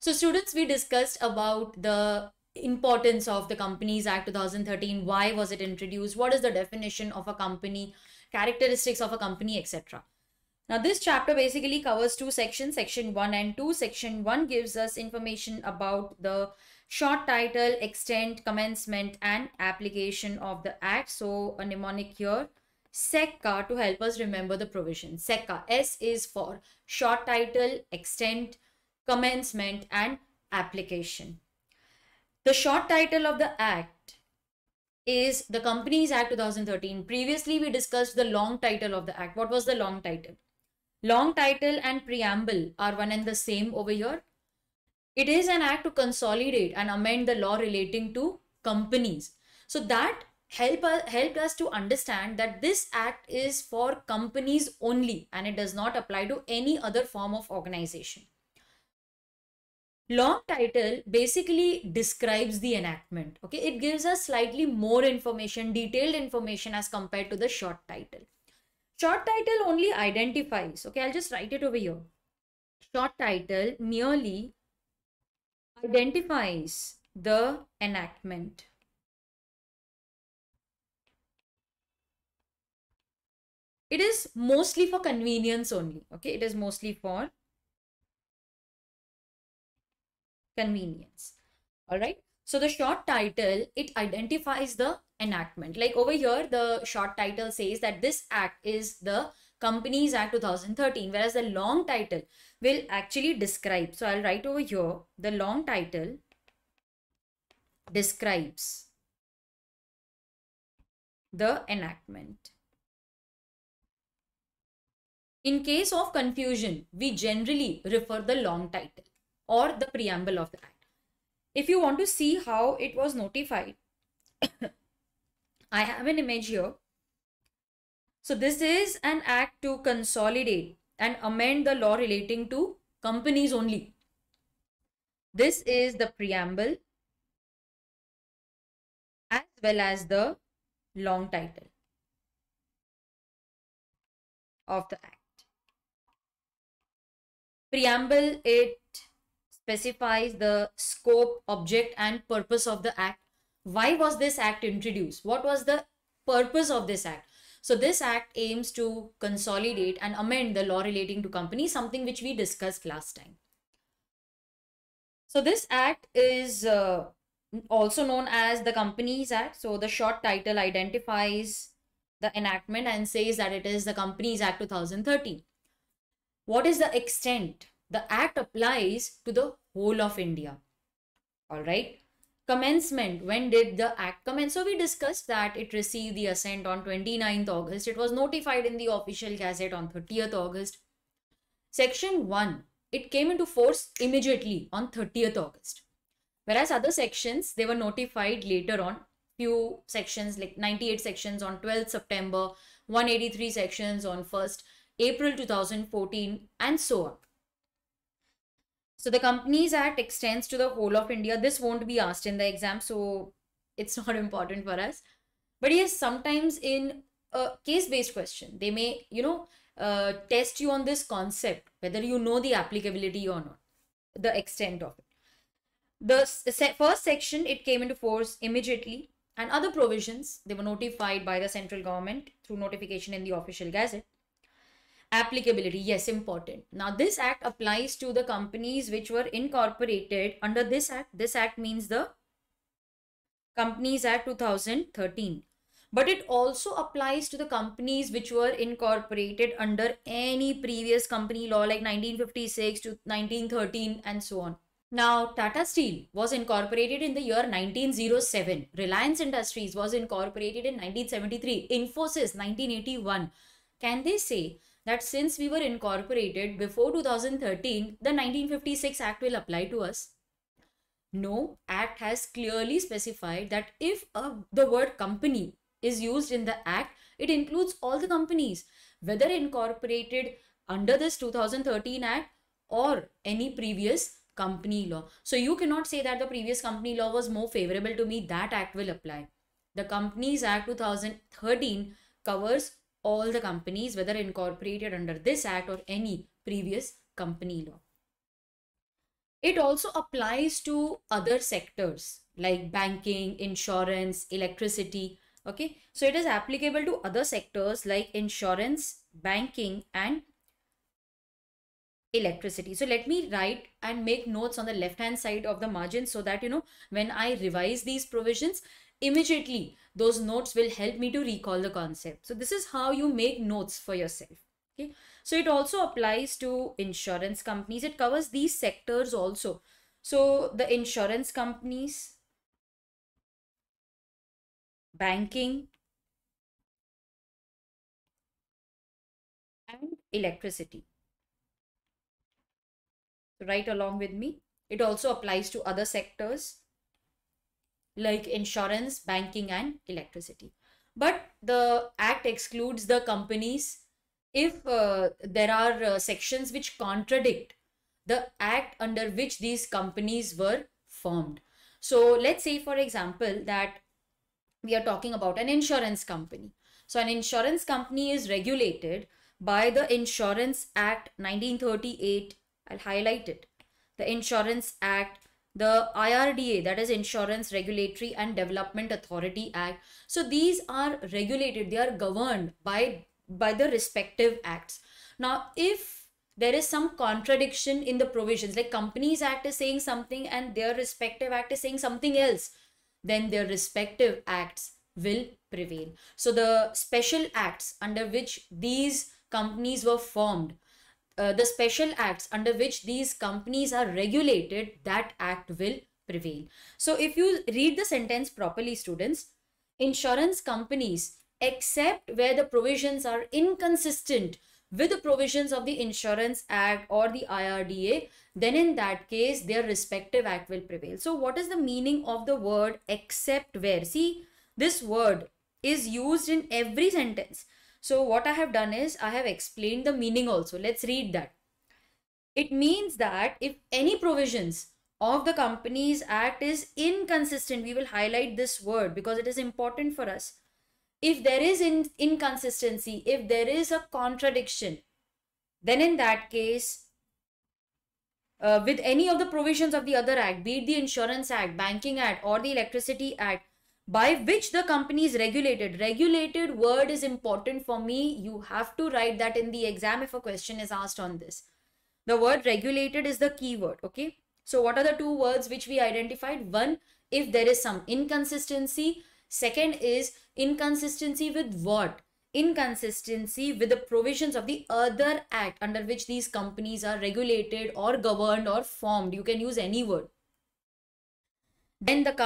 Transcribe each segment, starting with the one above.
So students, we discussed about the importance of the Companies Act 2013. Why was it introduced? What is the definition of a company, characteristics of a company, etc. Now this chapter basically covers two sections, section 1 and 2. Section 1 gives us information about the short title, extent, commencement and application of the act. So a mnemonic here, SECA, to help us remember the provision. SECA, S is for short title, extent, commencement and application. The short title of the act is the Companies Act 2013. Previously we discussed the long title of the act. What was the long title? Long title and preamble are one and the same over here. It is an act to consolidate and amend the law relating to companies. So that helped us to understand that this act is for companies only and it does not apply to any other form of organization. Long title basically describes the enactment. Okay, it gives us slightly more information, detailed information as compared to the short title. Short title only identifies, okay, I'll just write it over here. Short title merely identifies the enactment. It is mostly for convenience only, okay, it is mostly for convenience. All right, so the short title, it identifies the enactment. Like over here, the short title says that this act is the Companies Act 2013, whereas the long title will actually describe. So I'll write over here, the long title describes the enactment. In case of confusion, we generally refer the long title or the preamble of the act. If you want to see how it was notified, I have an image here. So this is an act to consolidate and amend the law relating to companies only. This is the preamble as well as the long title of the act. Preamble, it specifies the scope, object and purpose of the act. Why was this act introduced? What was the purpose of this act? So this act aims to consolidate and amend the law relating to companies, something which we discussed last time. So this act is also known as the Companies Act. So the short title identifies the enactment and says that it is the Companies Act 2013. What is the extent? The act applies to the whole of India. All right. Commencement, when did the act commence? So we discussed that it received the assent on 29th August. It was notified in the official gazette on 30th August. Section 1, it came into force immediately on 30th August. Whereas other sections, they were notified later on. Few sections like 98 sections on 12th September, 183 sections on 1st April 2014 and so on. So the Companies Act extends to the whole of India. This won't be asked in the exam, so it's not important for us. But yes, sometimes in a case-based question, they may, test you on this concept, whether you know the applicability or not, the extent of it. The first section, it came into force immediately, and other provisions, they were notified by the central government through notification in the official gazette. Applicability, yes, important. Now this act applies to the companies which were incorporated under this act. This act means the Companies Act 2013. But it also applies to the companies which were incorporated under any previous company law like 1956 to 1913 and so on. Now, Tata Steel was incorporated in the year 1907. Reliance Industries was incorporated in 1973. Infosys 1981. Can they say that since we were incorporated before 2013, the 1956 Act will apply to us? No, Act has clearly specified that if the word company is used in the Act, it includes all the companies, whether incorporated under this 2013 Act or any previous company law. So you cannot say that the previous company law was more favorable to me, that Act will apply. The Companies Act 2013 covers all the companies, whether incorporated under this act or any previous company law. It also applies to other sectors like banking, insurance, electricity. Okay, so it is applicable to other sectors like insurance, banking, and electricity. So let me write and make notes on the left hand side of the margin so that, when I revise these provisions, immediately those notes will help me to recall the concept. So this is how you make notes for yourself. Okay, so it also applies to insurance companies. It covers these sectors also. So the insurance companies, banking, and electricity. So write along with me. It also applies to other sectors like insurance, banking, and electricity. But the act excludes the companies if there are sections which contradict the act under which these companies were formed. So let's say, for example, that we are talking about an insurance company. So an insurance company is regulated by the Insurance Act 1938. I'll highlight it. The Insurance Act, the IRDA, that is Insurance Regulatory and Development Authority Act. So these are regulated, they are governed by the respective acts. Now, if there is some contradiction in the provisions, like Companies Act is saying something and their respective act is saying something else, then their respective acts will prevail. So the special acts under which these companies were formed, the special acts under which these companies are regulated, that act will prevail. So if you read the sentence properly, students, insurance companies, except where the provisions are inconsistent with the provisions of the Insurance Act or the IRDA, then in that case, their respective act will prevail. So what is the meaning of the word except where? See, this word is used in every sentence. So what I have done is I have explained the meaning also. Let's read that. It means that if any provisions of the Companies Act is inconsistent, we will highlight this word because it is important for us. If there is inconsistency, if there is a contradiction, then in that case, with any of the provisions of the other act, be it the Insurance Act, Banking Act, or the Electricity Act, by which the company is regulated. Regulated word is important for me. You have to write that in the exam if a question is asked on this. The word regulated is the key word. Okay. So what are the two words which we identified? One, if there is some inconsistency. Second is inconsistency with what? Inconsistency with the provisions of the other act under which these companies are regulated or governed or formed. You can use any word. Then that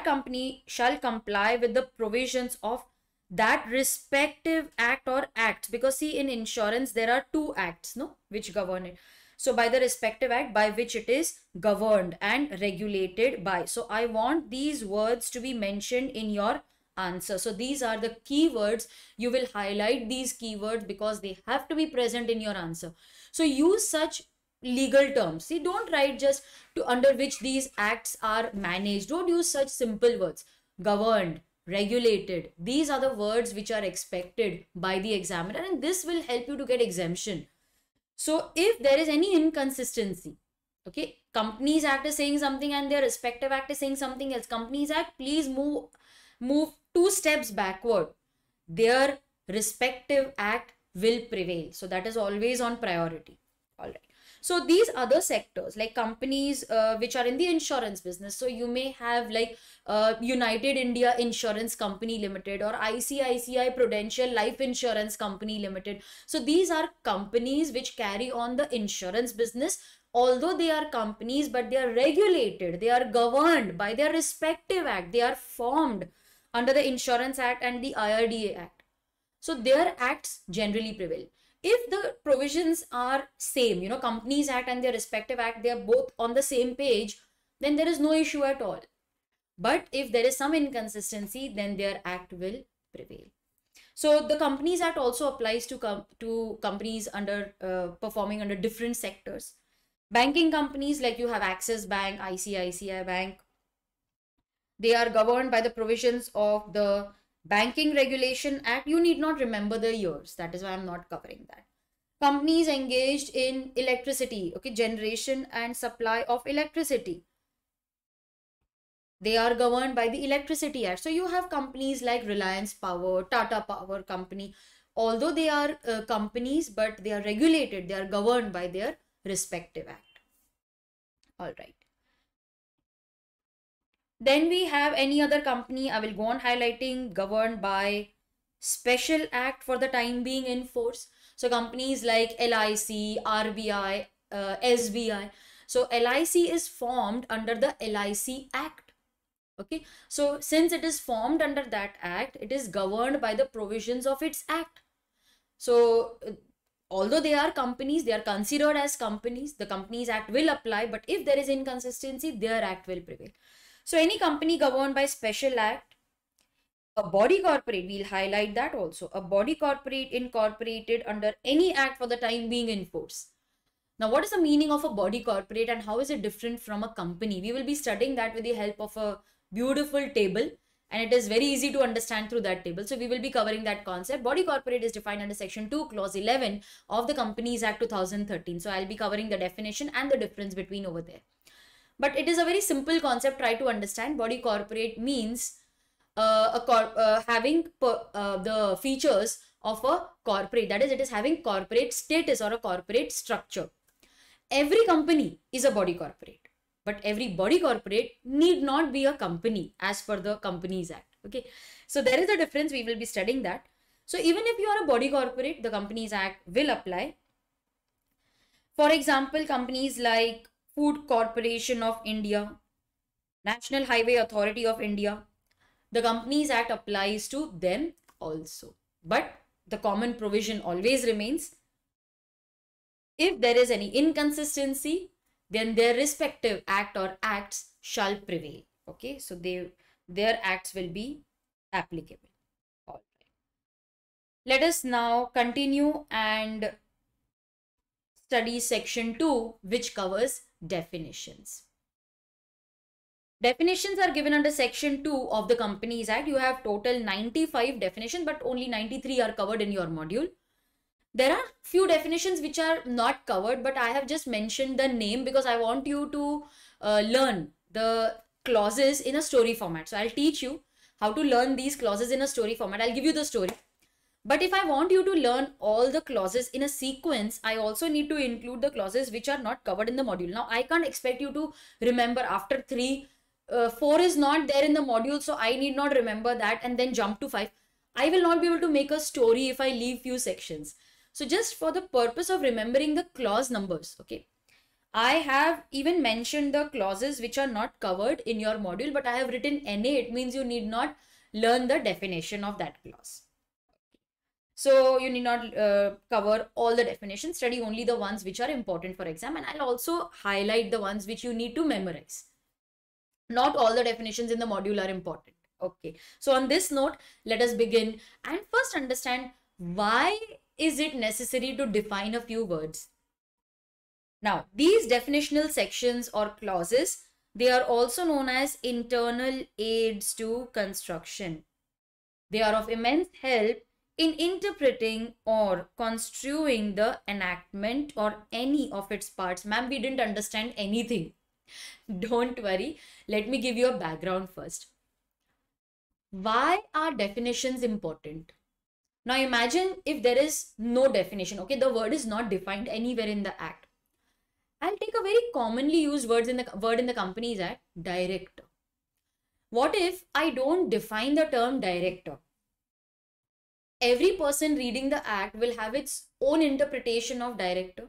company shall comply with the provisions of that respective act or acts, because see, in insurance there are two acts, no, which govern it. So by the respective act by which it is governed and regulated by. So I want these words to be mentioned in your answer. So these are the keywords. You will highlight these keywords because they have to be present in your answer. So use such legal terms. See, don't write just to under which these acts are managed. Don't use such simple words. Governed, regulated. These are the words which are expected by the examiner, and this will help you to get exemption. So if there is any inconsistency, okay, Companies Act is saying something and their respective act is saying something else. Companies Act, please move 2 steps backward. Their respective act will prevail. So that is always on priority. All right. So these other sectors like companies which are in the insurance business. So you may have like United India Insurance Company Limited or ICICI Prudential Life Insurance Company Limited. So these are companies which carry on the insurance business. Although they are companies, but they are regulated. They are governed by their respective act. They are formed under the Insurance Act and the IRDA Act. So their acts generally prevail. If the provisions are same, Companies Act and their respective act, they are both on the same page, then there is no issue at all. But if there is some inconsistency, then their act will prevail. So the Companies Act also applies to companies under performing under different sectors. Banking companies like you have Axis Bank, ICICI Bank, they are governed by the provisions of the Banking Regulation Act. You need not remember the years. That is why I'm not covering that. Companies engaged in electricity, okay, generation and supply of electricity. They are governed by the Electricity Act. So you have companies like Reliance Power, Tata Power Company. Although they are companies, but they are regulated, they are governed by their respective act. All right. Then we have any other company, I will go on highlighting, governed by special act for the time being in force. So companies like LIC, RBI, SBI. So LIC is formed under the LIC Act. Okay, so since it is formed under that act, it is governed by the provisions of its act. So although they are companies, they are considered as companies, the Companies Act will apply, but if there is inconsistency, their act will prevail. So any company governed by special act, a body corporate, we'll highlight that also, a body corporate incorporated under any act for the time being in force. Now, what is the meaning of a body corporate and how is it different from a company? We will be studying that with the help of a beautiful table, and it is very easy to understand through that table. So we will be covering that concept. Body corporate is defined under section 2 clause 11 of the Companies Act 2013. So I'll be covering the definition and the difference between over there. But it is a very simple concept. Try to understand. Body corporate means having the features of a corporate. That is, it is having corporate status or a corporate structure. Every company is a body corporate, but every body corporate need not be a company as per the Companies Act. Okay, so there is a difference. We will be studying that. So even if you are a body corporate, the Companies Act will apply. For example, companies like Food Corporation of India, National Highway Authority of India, the Companies Act applies to them also. But the common provision always remains. If there is any inconsistency, then their respective act or acts shall prevail. Okay, so their acts will be applicable. All right. Let us now continue and study section 2, which covers definitions. Definitions are given under section 2 of the Companies Act. You have total 95 definitions, but only 93 are covered in your module. There are few definitions which are not covered, but I have just mentioned the name because I want you to learn the clauses in a story format. So I'll teach you how to learn these clauses in a story format. I'll give you the story. But if I want you to learn all the clauses in a sequence, I also need to include the clauses which are not covered in the module. Now, I can't expect you to remember after 3, 4 is not there in the module, so I need not remember that and then jump to 5. I will not be able to make a story if I leave few sections. So just for the purpose of remembering the clause numbers, okay, I have even mentioned the clauses which are not covered in your module, but I have written NA. It means you need not learn the definition of that clause. So you need not cover all the definitions, study only the ones which are important for exam, and I'll also highlight the ones which you need to memorize. Not all the definitions in the module are important. Okay, so on this note, let us begin and first understand why is it necessary to define a few words. Now, these definitional sections or clauses, they are also known as internal aids to construction. They are of immense help in interpreting or construing the enactment or any of its parts. Ma'am, we didn't understand anything. Don't worry. Let me give you a background first. Why are definitions important? Now imagine if there is no definition. Okay, the word is not defined anywhere in the act. I'll take a very commonly used word in the Companies Act, director. What if I don't define the term director? Every person reading the act will have its own interpretation of director.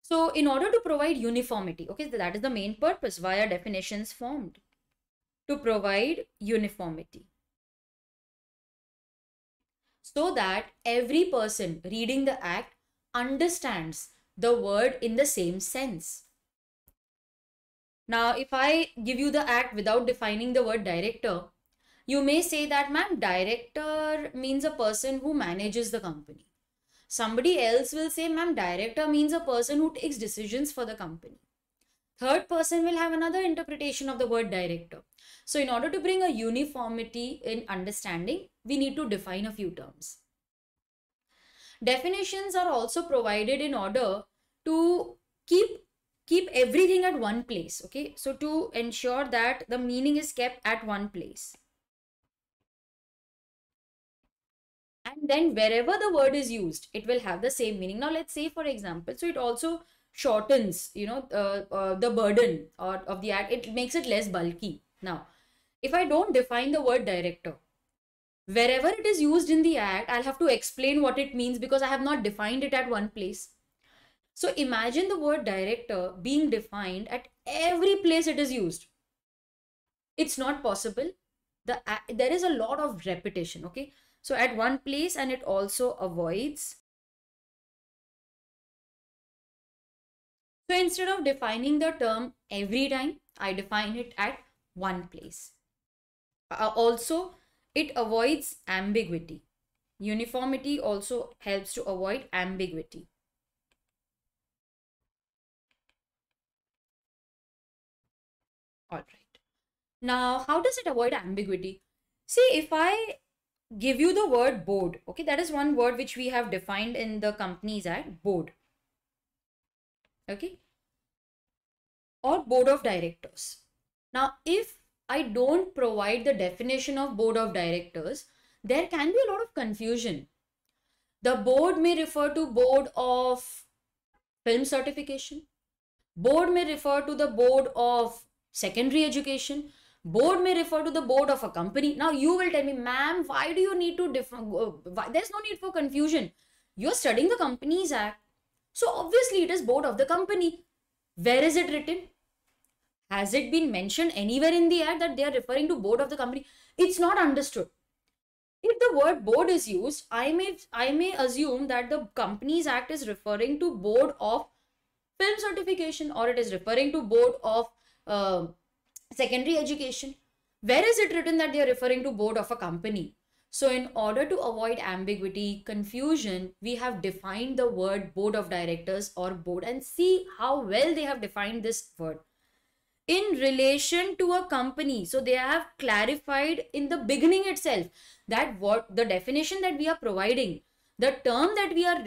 So in order to provide uniformity, okay, that is the main purpose why are definitions formed, to provide uniformity, so that every person reading the act understands the word in the same sense. Now, if I give you the act without defining the word director, you may say that, ma'am, director means a person who manages the company. Somebody else will say, ma'am, director means a person who takes decisions for the company. Third person will have another interpretation of the word director. So in order to bring a uniformity in understanding, we need to define a few terms. Definitions are also provided in order to keep everything at one place. Okay, so to ensure that the meaning is kept at one place. And then wherever the word is used, it will have the same meaning. Now let's say, for example, so it also shortens, the burden or of the act. It makes it less bulky. Now, if I don't define the word director, wherever it is used in the act, I'll have to explain what it means because I have not defined it at one place. So imagine the word director being defined at every place it is used. It's not possible. There is a lot of repetition. Okay, so at one place, and it also avoids. So instead of defining the term every time, I define it at one place. Also, it avoids ambiguity. Uniformity also helps to avoid ambiguity. All right. Now, how does it avoid ambiguity? See, if I give you the word board, okay, that is one word which we have defined in the Companies Act, board. Okay, or board of directors. Now, if I don't provide the definition of board of directors, there can be a lot of confusion. The board may refer to board of film certification. Board may refer to the board of secondary education. Board may refer to the board of a company. Now you will tell me, ma'am, why do you need to there's no need for confusion. You're studying the Companies Act. So obviously it is board of the company. Where is it written? Has it been mentioned anywhere in the act that they are referring to board of the company? It's not understood. If the word board is used, I may assume that the Companies Act is referring to board of film certification, or it is referring to board of secondary education. Where is it written that they are referring to board of a company? So in order to avoid ambiguity, confusion, we have defined the word board of directors or board, and see how well they have defined this word. In relation to a company. So they have clarified in the beginning itself that what the definition that we are providing, the term that we are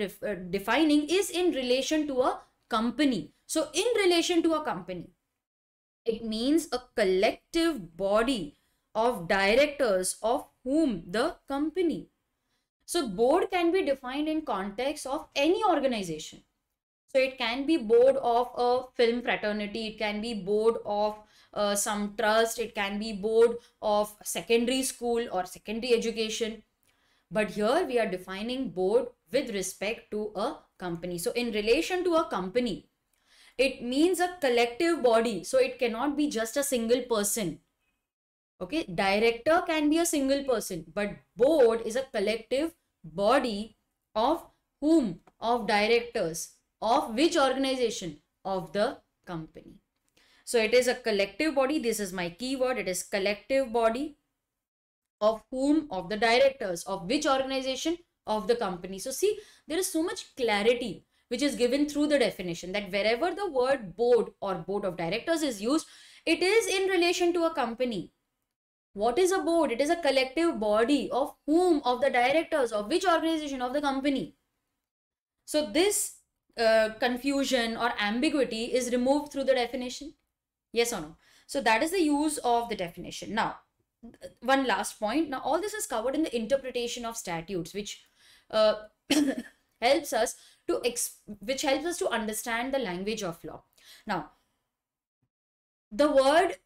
defining is in relation to a company. So in relation to a company, it means a collective body of directors of whom the company. So board can be defined in context of any organization. So it can be board of a film fraternity, it can be board of some trust, it can be board of secondary school or secondary education. But here we are defining board with respect to a company. So in relation to a company, it means a collective body. So it cannot be just a single person. Okay, director can be a single person, but board is a collective body of whom? Of directors. Of which organization? Of the company. So it is a collective body. This is my keyword. It is collective body. Of whom? Of the directors. Of which organization? Of the company. So see, there is so much clarity which is given through the definition that wherever the word board or board of directors is used, it is in relation to a company. What is a board? It is a collective body of whom? Of the directors. Of which organization? Of the company. So this confusion or ambiguity is removed through the definition. Yes or no? So that is the use of the definition. Now, one last point. Now, all this is covered in the interpretation of statutes, which helps us to understand the language of law. Now, the word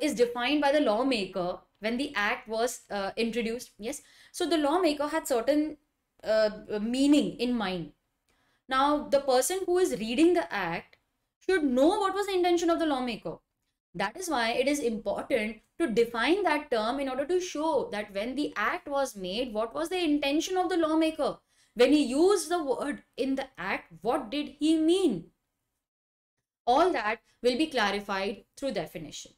is defined by the lawmaker when the act was introduced. Yes. So the lawmaker had certain meaning in mind. Now, the person who is reading the act should know what was the intention of the lawmaker. That is why it is important to define that term in order to show that when the act was made, what was the intention of the lawmaker? When he used the word in the act, what did he mean? All that will be clarified through definition.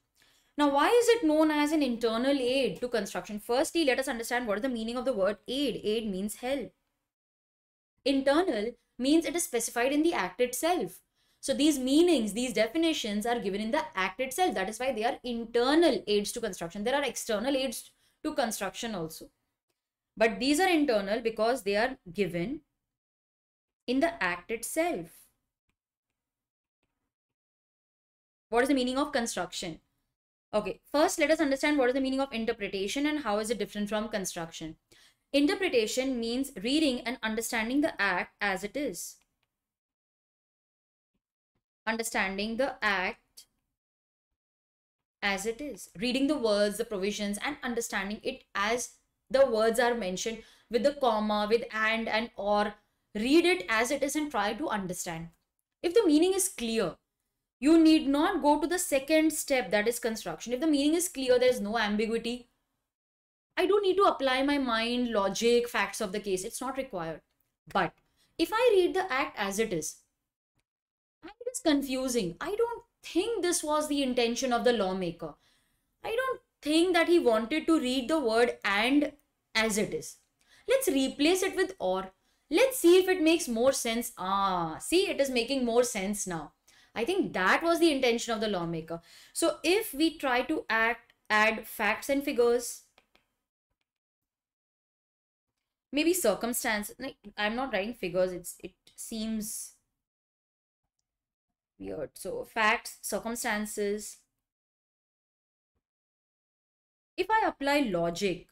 Now, why is it known as an internal aid to construction? Firstly, let us understand what is the meaning of the word aid. Aid means help. Internal means it is specified in the act itself. So these meanings, these definitions are given in the act itself. That is why they are internal aids to construction. There are external aids to construction also. But these are internal because they are given in the act itself. What is the meaning of construction? Okay, first let us understand what is the meaning of interpretation and how is it different from construction. Interpretation means reading and understanding the act as it is. Understanding the act as it is. Reading the words, the provisions, and understanding it as the words are mentioned with the comma, with and or. Read it as it is and try to understand. If the meaning is clear, you need not go to the second step, that is construction. If the meaning is clear, there is no ambiguity. I don't need to apply my mind, logic, facts of the case. It's not required. But if I read the act as it is, and it is confusing, I don't think this was the intention of the lawmaker. I don't think that he wanted to read the word and as it is. Let's replace it with or. Let's see if it makes more sense. See, it is making more sense now. I think that was the intention of the lawmaker. So if we try to add facts and figures, maybe circumstance, like I'm not writing figures, it seems weird. So facts, circumstances. If I apply logic,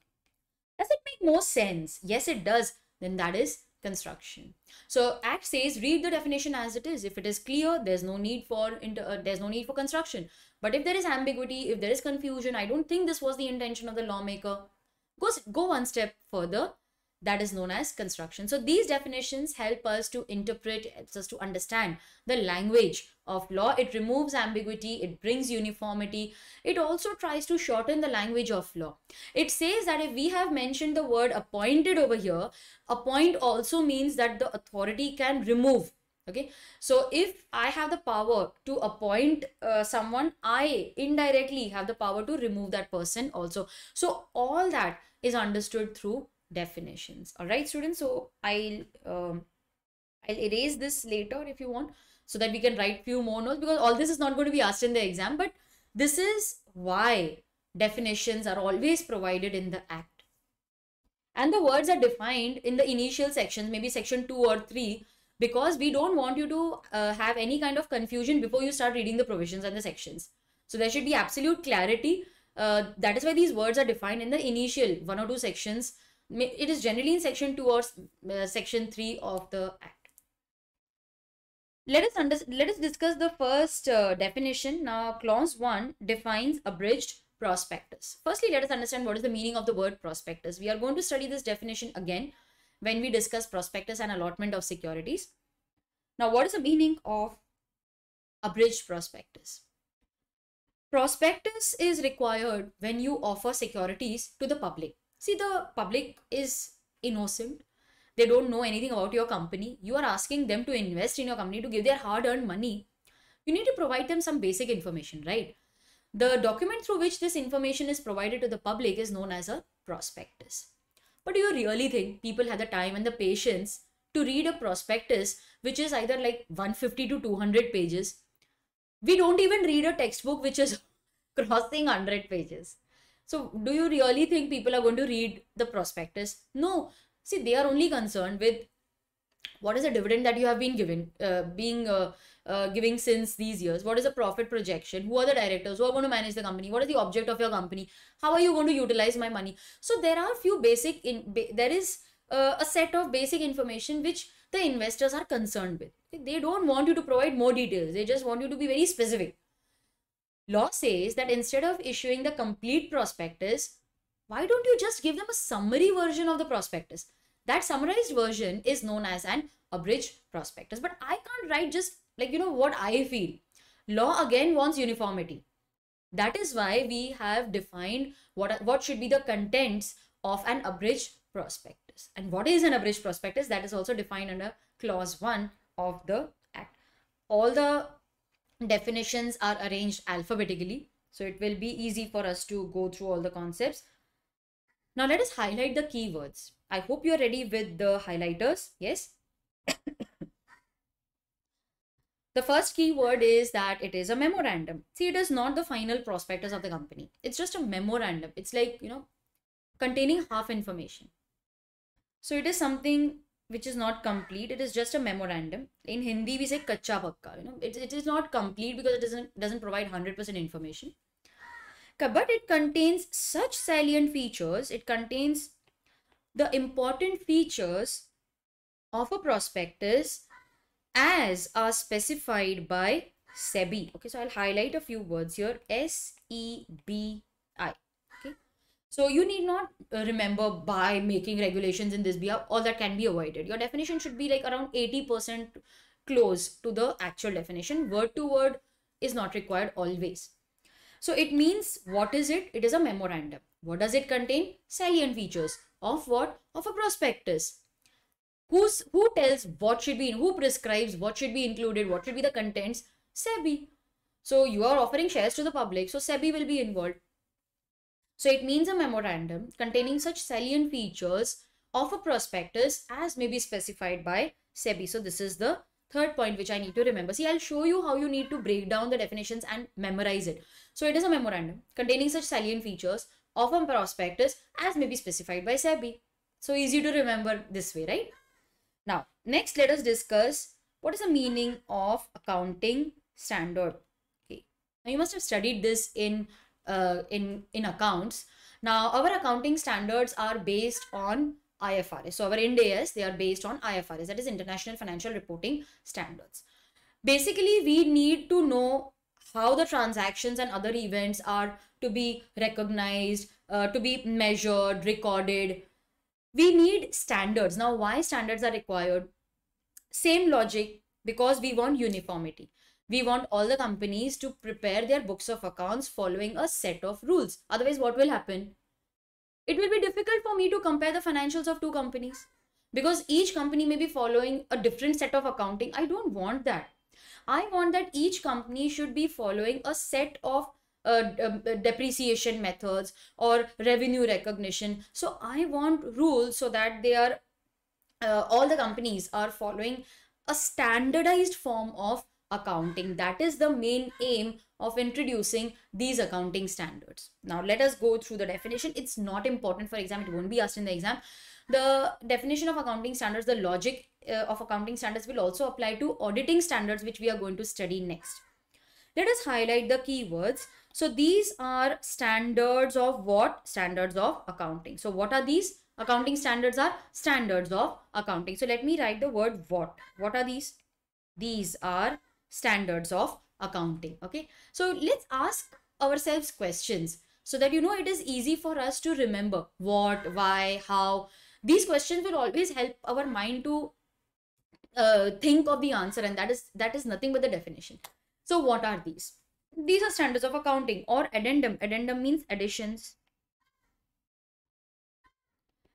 does it make more sense? Yes, it does. Then that is construction. So act says read the definition as it is. If it is clear, there's no need for construction. But if there is ambiguity, if there is confusion, I don't think this was the intention of the lawmaker. Go one step further. That is known as construction. So these definitions help us to interpret, helps us to understand the language of law. It removes ambiguity, it brings uniformity. It also tries to shorten the language of law. It says that if we have mentioned the word appointed over here, appoint also means that the authority can remove. Okay, so if I have the power to appoint someone, I indirectly have the power to remove that person also. So all that is understood through definitions. All right, students. So I'll erase this later if you want, so that we can write few more notes, because all this is not going to be asked in the exam. But this is why definitions are always provided in the act, and the words are defined in the initial sections, maybe section 2 or 3, because we don't want you to have any kind of confusion before you start reading the provisions and the sections. So there should be absolute clarity. That is why these words are defined in the initial 1 or 2 sections. It is generally in section 2 or section 3 of the act. Let us discuss the first definition. Now, clause 1 defines abridged prospectus. Firstly, let us understand what is the meaning of the word prospectus. We are going to study this definition again when we discuss prospectus and allotment of securities. Now, what is the meaning of abridged prospectus? Prospectus is required when you offer securities to the public. See, the public is innocent. They don't know anything about your company. You are asking them to invest in your company, to give their hard-earned money. You need to provide them some basic information, right? The document through which this information is provided to the public is known as a prospectus. But do you really think people have the time and the patience to read a prospectus which is either like 150 to 200 pages? We don't even read a textbook which is crossing 100 pages. So do you really think people are going to read the prospectus? No. See, they are only concerned with what is the dividend that you have been giving since these years. What is the profit projection? Who are the directors? Who are going to manage the company? What is the object of your company? How are you going to utilize my money? So there are few basic, there is a set of basic information which the investors are concerned with. They don't want you to provide more details. They just want you to be very specific. Law says that instead of issuing the complete prospectus, why don't you just give them a summary version of the prospectus? That summarized version is known as an abridged prospectus. But I can't write just like, what I feel. Law again wants uniformity. That is why we have defined what should be the contents of an abridged prospectus. And what is an abridged prospectus? That is also defined under clause 1 of the Act. All the definitions are arranged alphabetically, so it will be easy for us to go through all the concepts. Now let us highlight the keywords. I hope you are ready with the highlighters. Yes. The first keyword is that it is a memorandum. See, it is not the final prospectus of the company. It's just a memorandum. It's like, containing half information. So it is something which is not complete. It is just a memorandum. In Hindi, we say kacha pakka. It is not complete because it doesn't provide 100% information. But it contains such salient features. It contains the important features of a prospectus as are specified by SEBI. Okay, so I'll highlight a few words here. SEBI. Okay, so you need not remember by making regulations in this behalf. All that can be avoided. Your definition should be like around 80% close to the actual definition. Word to word is not required always. So it means, what is it? It is a memorandum. What does it contain? Salient features of what? Of a prospectus. Who tells what should be in, who prescribes what should be included, what should be the contents? SEBI. So you are offering shares to the public, so SEBI will be involved. So it means a memorandum containing such salient features of a prospectus as may be specified by SEBI. So this is the third point which I need to remember. See, I'll show you how you need to break down the definitions and memorize it. So it is a memorandum containing such salient features of a prospectus as may be specified by SEBI. So easy to remember this way, right? Now, next let us discuss what is the meaning of accounting standard. Okay, now you must have studied this in accounts. Now, our accounting standards are based on IFRS. So our Ind AS, they are based on IFRS, that is International Financial Reporting Standards. Basically, we need to know how the transactions and other events are to be recognized, to be measured, recorded. We need standards. Now, why standards are required? Same logic, because we want uniformity. We want all the companies to prepare their books of accounts following a set of rules. Otherwise, what will happen? It will be difficult for me to compare the financials of two companies because each company may be following a different set of accounting. I don't want that. I want that each company should be following a set of depreciation methods or revenue recognition. So I want rules so that they are all the companies are following a standardized form of accounting. That is the main aim of introducing these accounting standards. Now let us go through the definition. It's not important for exam. It won't be asked in the exam. The definition of accounting standards, the logic of accounting standards will also apply to auditing standards, which we are going to study next. Let us highlight the keywords. So these are standards of what? Standards of accounting. So what are these? Accounting standards are standards of accounting. So let me write the word what. What are these? These are standards of accounting. Okay. So let's ask ourselves questions so that it is easy for us to remember what, why, how. These questions will always help our mind to think of the answer, and that is nothing but the definition. So what are these? These are standards of accounting or addendum. Addendum means additions.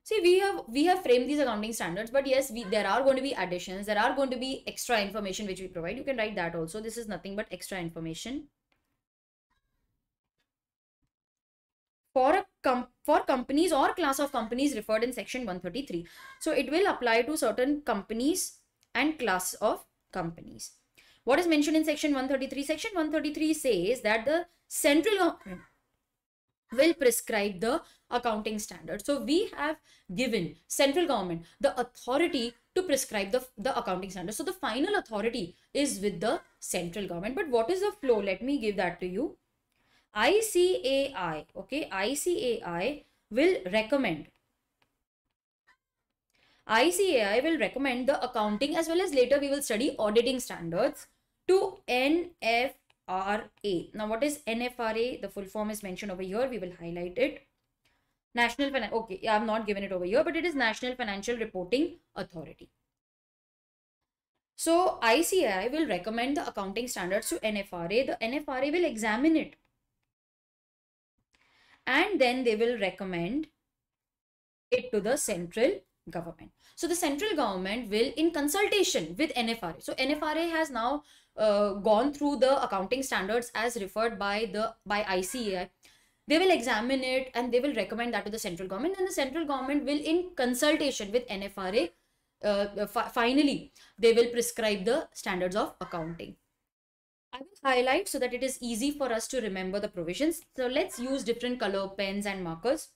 See, we have framed these accounting standards, but yes, there are going to be additions. There are going to be extra information which we provide. You can write that also. This is nothing but extra information. For companies or class of companies referred in section 133. So it will apply to certain companies and class of companies. What is mentioned in section 133? Section 133 says that the central government will prescribe the accounting standards. So we have given central government the authority to prescribe the accounting standards. So the final authority is with the central government. But what is the flow? Let me give that to you. ICAI, okay, ICAI will recommend. ICAI will recommend the accounting, as well as later we will study auditing standards, to NFRA. Now, what is NFRA? The full form is mentioned over here. We will highlight it. National Financial. Okay, I have not given it over here, but it is National Financial Reporting Authority. So ICAI will recommend the accounting standards to NFRA. The NFRA will examine it, and then they will recommend it to the central government. So the central government will, in consultation with NFRA. So NFRA has now gone through the accounting standards as referred by ICAI. They will examine it and they will recommend that to the central government, and the central government will, in consultation with NFRA, finally they will prescribe the standards of accounting. I will highlight so that it is easy for us to remember the provisions. So let's use different color pens and markers.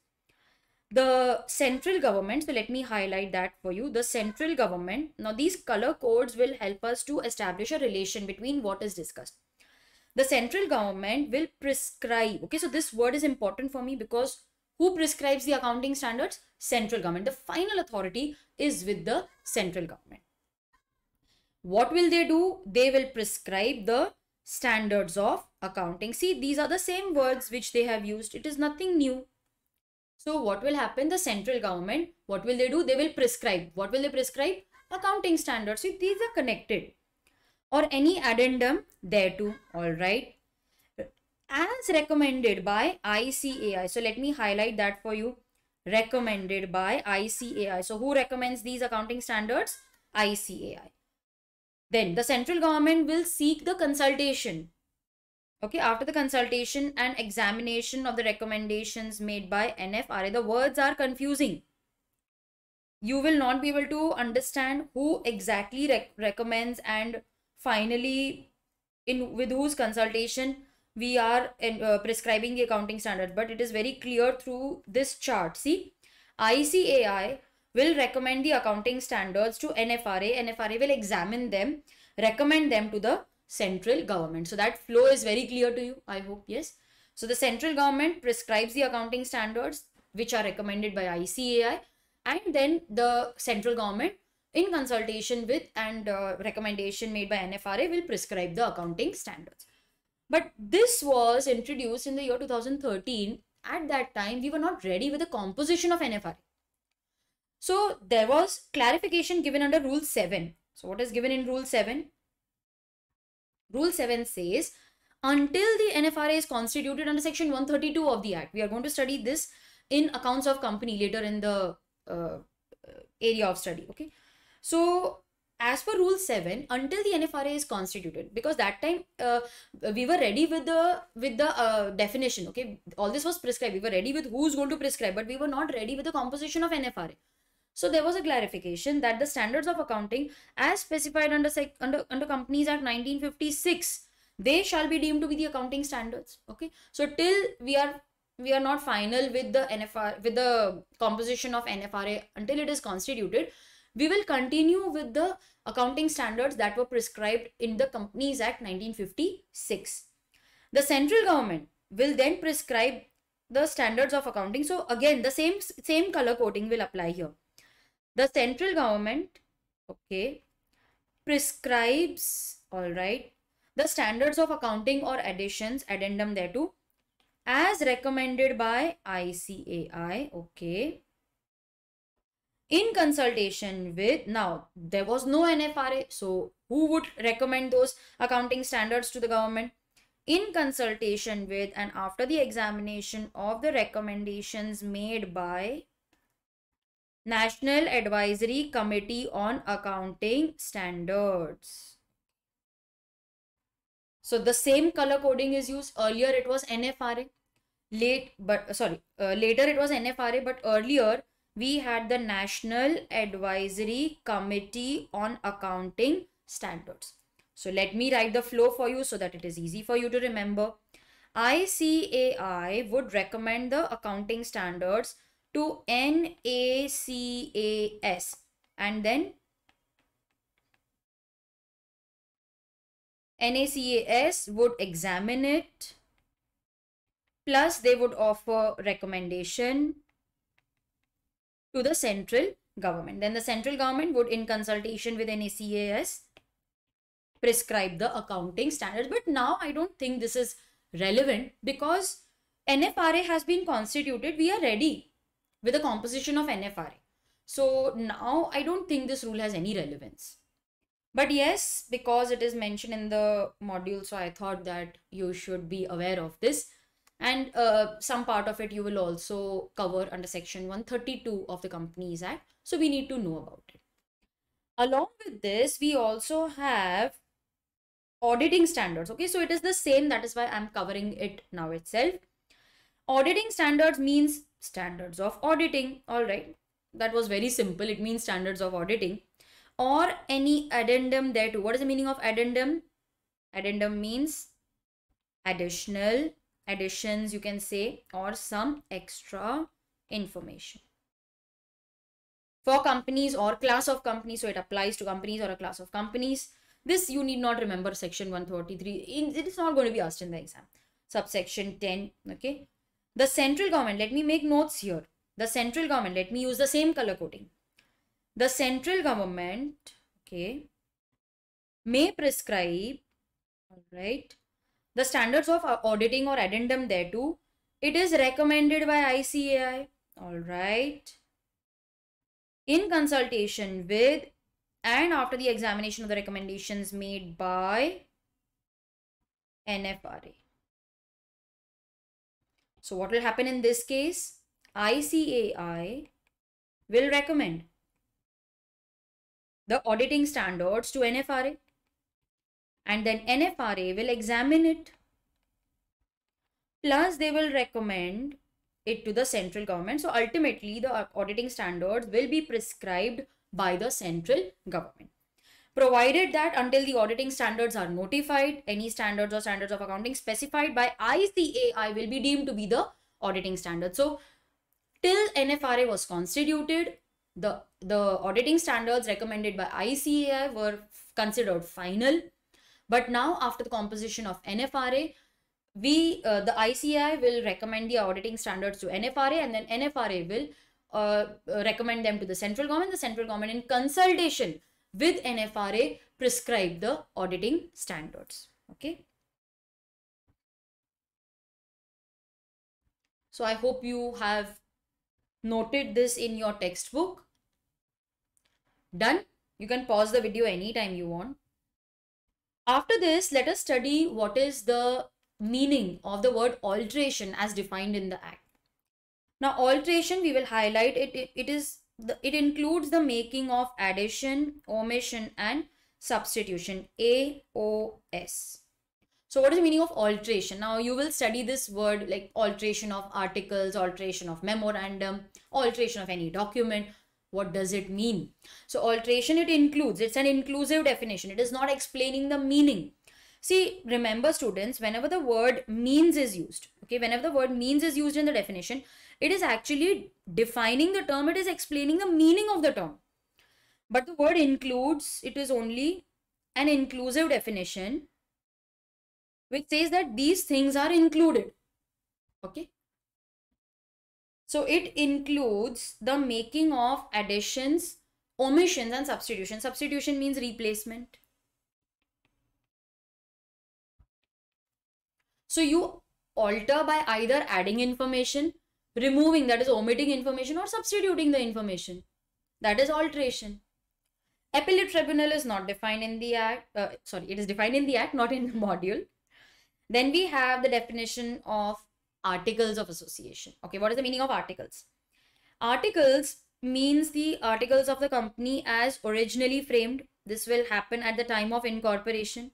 The central government, so let me highlight that for you. The central government, now these color codes will help us to establish a relation between what is discussed. The central government will prescribe, okay, so this word is important for me because who prescribes the accounting standards? Central government. The final authority is with the central government. What will they do? They will prescribe the standards of accounting. See, these are the same words which they have used. It is nothing new. So what will happen? The central government, what will they do? They will prescribe. What will they prescribe? Accounting standards. So these are connected. Or any addendum thereto. All right. As recommended by ICAI. So let me highlight that for you. Recommended by ICAI. So who recommends these accounting standards? ICAI. Then the central government will seek the consultation. Okay, after the consultation and examination of the recommendations made by NFRA, the words are confusing. You will not be able to understand who exactly recommends, and finally with whose consultation we are prescribing the accounting standard. But it is very clear through this chart. See, ICAI will recommend the accounting standards to NFRA. NFRA will examine them, recommend them to the central government. So that flow is very clear to you, I hope. Yes. So the central government prescribes the accounting standards which are recommended by ICAI, and then the central government in consultation with and recommendation made by NFRA will prescribe the accounting standards. But this was introduced in the year 2013. At that time, we were not ready with the composition of NFRA. So there was clarification given under Rule 7. So what is given in Rule 7? Rule 7 says, until the NFRA is constituted under Section 132 of the Act. We are going to study this in accounts of company later in the area of study. Okay. So as per Rule 7, until the NFRA is constituted, because that time we were ready with the definition. Okay. All this was prescribed. We were ready with who's going to prescribe, but we were not ready with the composition of NFRA. So there was a clarification that the standards of accounting as specified under Companies Act 1956, they shall be deemed to be the accounting standards. Okay. So till we are not final with the NFRA, with the composition of NFRA, until it is constituted, we will continue with the accounting standards that were prescribed in the Companies Act 1956. The central government will then prescribe the standards of accounting. So again, the same color coding will apply here. The central government, okay, prescribes, all right, the standards of accounting or additions, addendum thereto, as recommended by ICAI, okay, in consultation with, now there was no NFRA, so who would recommend those accounting standards to the government? In consultation with and after the examination of the recommendations made by National Advisory Committee on Accounting Standards. So the same color coding is used. Earlier it was NFRA. Later it was NFRA, but earlier we had the National Advisory Committee on Accounting Standards. So let me write the flow for you so that it is easy for you to remember. ICAI would recommend the accounting standards to NACAS, and then NACAS would examine it, plus they would offer recommendation to the central government. Then the central government would, in consultation with NACAS, prescribe the accounting standards. But now I don't think this is relevant because NFRA has been constituted. We are ready with the composition of NFRA. So now I don't think this rule has any relevance. But yes, because it is mentioned in the module, so I thought that you should be aware of this. And some part of it you will also cover under Section 132 of the Companies Act. So we need to know about it. Along with this, we also have auditing standards. Okay, so it is the same. That is why I'm covering it now itself. Auditing standards means standards of auditing. All right, that was very simple. It means standards of auditing, or any addendum thereto. What is the meaning of addendum? Addendum means additional, additions you can say, or some extra information. For companies or class of companies, so it applies to companies or a class of companies. This you need not remember section 133. It is not going to be asked in the exam. Subsection 10, okay. The central government, let me make notes here. The central government, let me use the same color coding. The central government, okay, may prescribe, all right, the standards of auditing or addendum thereto. It is recommended by ICAI, all right, in consultation with and after the examination of the recommendations made by NFRA. So what will happen in this case? ICAI will recommend the auditing standards to NFRA, and then NFRA will examine it. Plus they will recommend it to the central government. So ultimately the auditing standards will be prescribed by the central government. Provided that until the auditing standards are notified, any standards or standards of accounting specified by ICAI will be deemed to be the auditing standards. So till NFRA was constituted, the auditing standards recommended by ICAI were considered final. But now after the composition of NFRA, the ICAI will recommend the auditing standards to NFRA, and then NFRA will recommend them to the central government. The central government, in consultation with NFRA, prescribe the auditing standards. Okay. So I hope you have noted this in your textbook. Done. You can pause the video anytime you want. After this, let us study what is the meaning of the word alteration as defined in the Act. Now, alteration, we will highlight it. It includes the making of addition, omission, and substitution. AOS. So, what is the meaning of alteration? Now, you will study this word like alteration of articles, alteration of memorandum, alteration of any document. What does it mean? So, alteration, it includes, it's an inclusive definition. It is not explaining the meaning. See, remember students, whenever the word means is used, okay, whenever the word means is used in the definition, it is actually defining the term, it is explaining the meaning of the term. But the word includes, it is only an inclusive definition which says that these things are included, okay. So it includes the making of additions, omissions, and substitution. Substitution means replacement. So you alter by either adding information, removing, that is omitting information, or substituting the information. That is alteration. Appellate tribunal is not defined in the Act. It is defined in the Act, not in the module. Then we have the definition of articles of association. Okay, what is the meaning of articles? Articles means the articles of the company as originally framed. This will happen at the time of incorporation.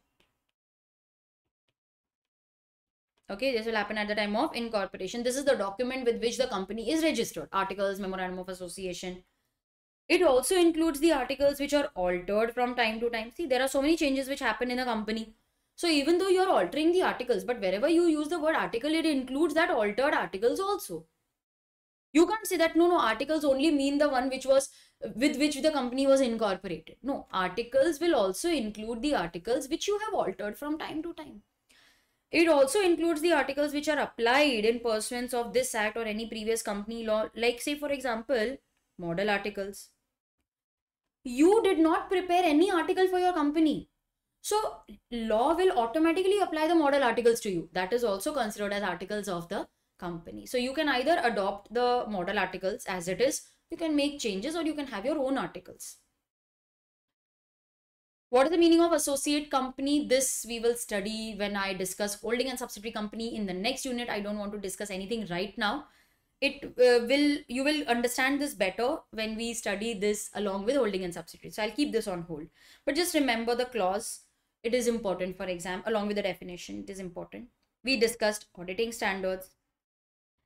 Okay, this will happen at the time of incorporation. This is the document with which the company is registered. Articles, memorandum of association. It also includes the articles which are altered from time to time. See, there are so many changes which happen in a company. So even though you are altering the articles, but wherever you use the word article, it includes that altered articles also. You can't say that, no, articles only mean the one which was, with which the company was incorporated. No, articles will also include the articles which you have altered from time to time. It also includes the articles which are applied in pursuance of this Act or any previous company law, like say for example, model articles. You did not prepare any article for your company. So law will automatically apply the model articles to you. That is also considered as articles of the company. So you can either adopt the model articles as it is, you can make changes, or you can have your own articles. What is the meaning of associate company? This we will study when I discuss holding and subsidiary company in the next unit. I don't want to discuss anything right now. You will understand this better when we study this along with holding and subsidiary. So I'll keep this on hold. But just remember the clause. It is important for exam along with the definition. It is important. We discussed auditing standards.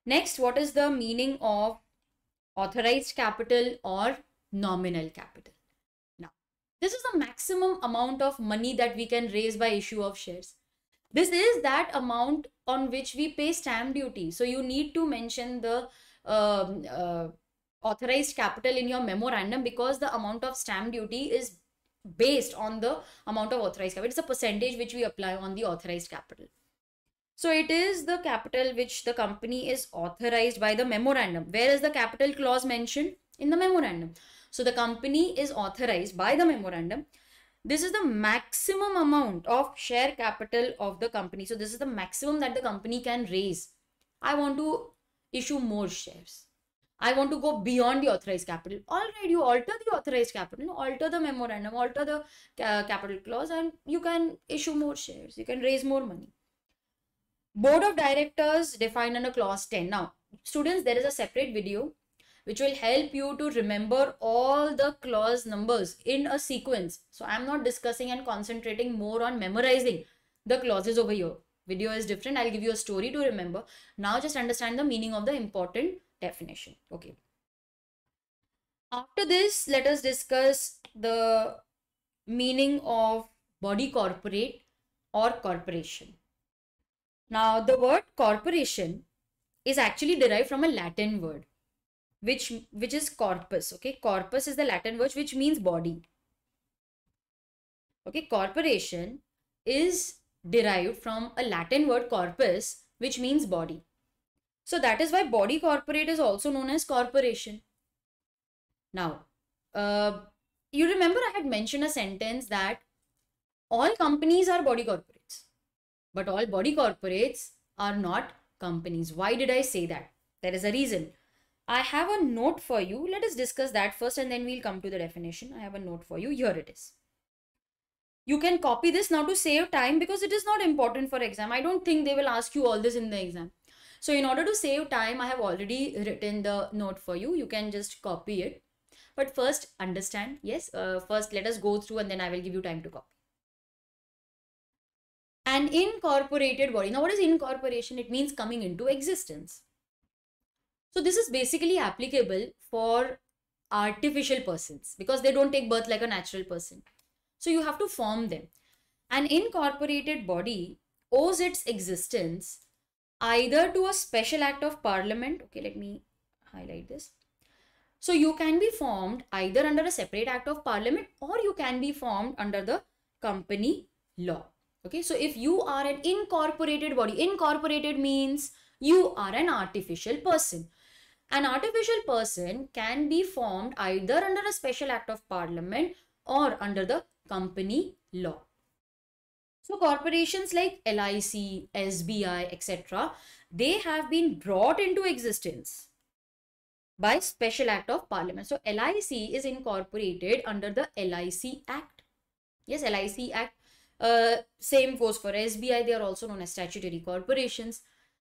Next, what is the meaning of authorized capital or nominal capital? This is the maximum amount of money that we can raise by issue of shares. This is that amount on which we pay stamp duty. So you need to mention the authorized capital in your memorandum, because the amount of stamp duty is based on the amount of authorized capital. It's a percentage which we apply on the authorized capital. So it is the capital which the company is authorized by the memorandum. Where is the capital clause mentioned? In the memorandum. So the company is authorized by the memorandum. This is the maximum amount of share capital of the company. So this is the maximum that the company can raise. I want to issue more shares. I want to go beyond the authorized capital. All right, you alter the authorized capital, alter the memorandum, alter the capital clause, and you can issue more shares. You can raise more money. Board of directors defined under clause 10. Now, students, there is a separate video which will help you to remember all the clause numbers in a sequence. So I'm not discussing and concentrating more on memorizing the clauses over here. Video is different. I'll give you a story to remember. Now just understand the meaning of the important definition. Okay. After this, let us discuss the meaning of body corporate or corporation. Now, the word corporation is actually derived from a Latin word, which is corpus. Okay, corpus is the Latin word which means body. Okay, corporation is derived from a Latin word corpus, which means body. So that is why body corporate is also known as corporation. Now, you remember I had mentioned a sentence that all companies are body corporates, but all body corporates are not companies. Why did I say that? There is a reason. I have a note for you. Let us discuss that first and then we'll come to the definition. I have a note for you. Here it is. You can copy this now to save time because it is not important for exam. I don't think they will ask you all this in the exam. So in order to save time, I have already written the note for you. You can just copy it. But first understand. Yes, first let us go through and then I will give you time to copy. An incorporated body. Now what is incorporation? It means coming into existence. So this is basically applicable for artificial persons because they don't take birth like a natural person. So you have to form them. An incorporated body owes its existence either to a special act of parliament. Okay, let me highlight this. So you can be formed either under a separate act of parliament or you can be formed under the company law. Okay, so if you are an incorporated body, incorporated means you are an artificial person. An artificial person can be formed either under a special act of parliament or under the company law. So corporations like LIC, SBI, etc., they have been brought into existence by special act of parliament. So LIC is incorporated under the LIC Act. Yes, LIC Act. Same goes for SBI. They are also known as statutory corporations.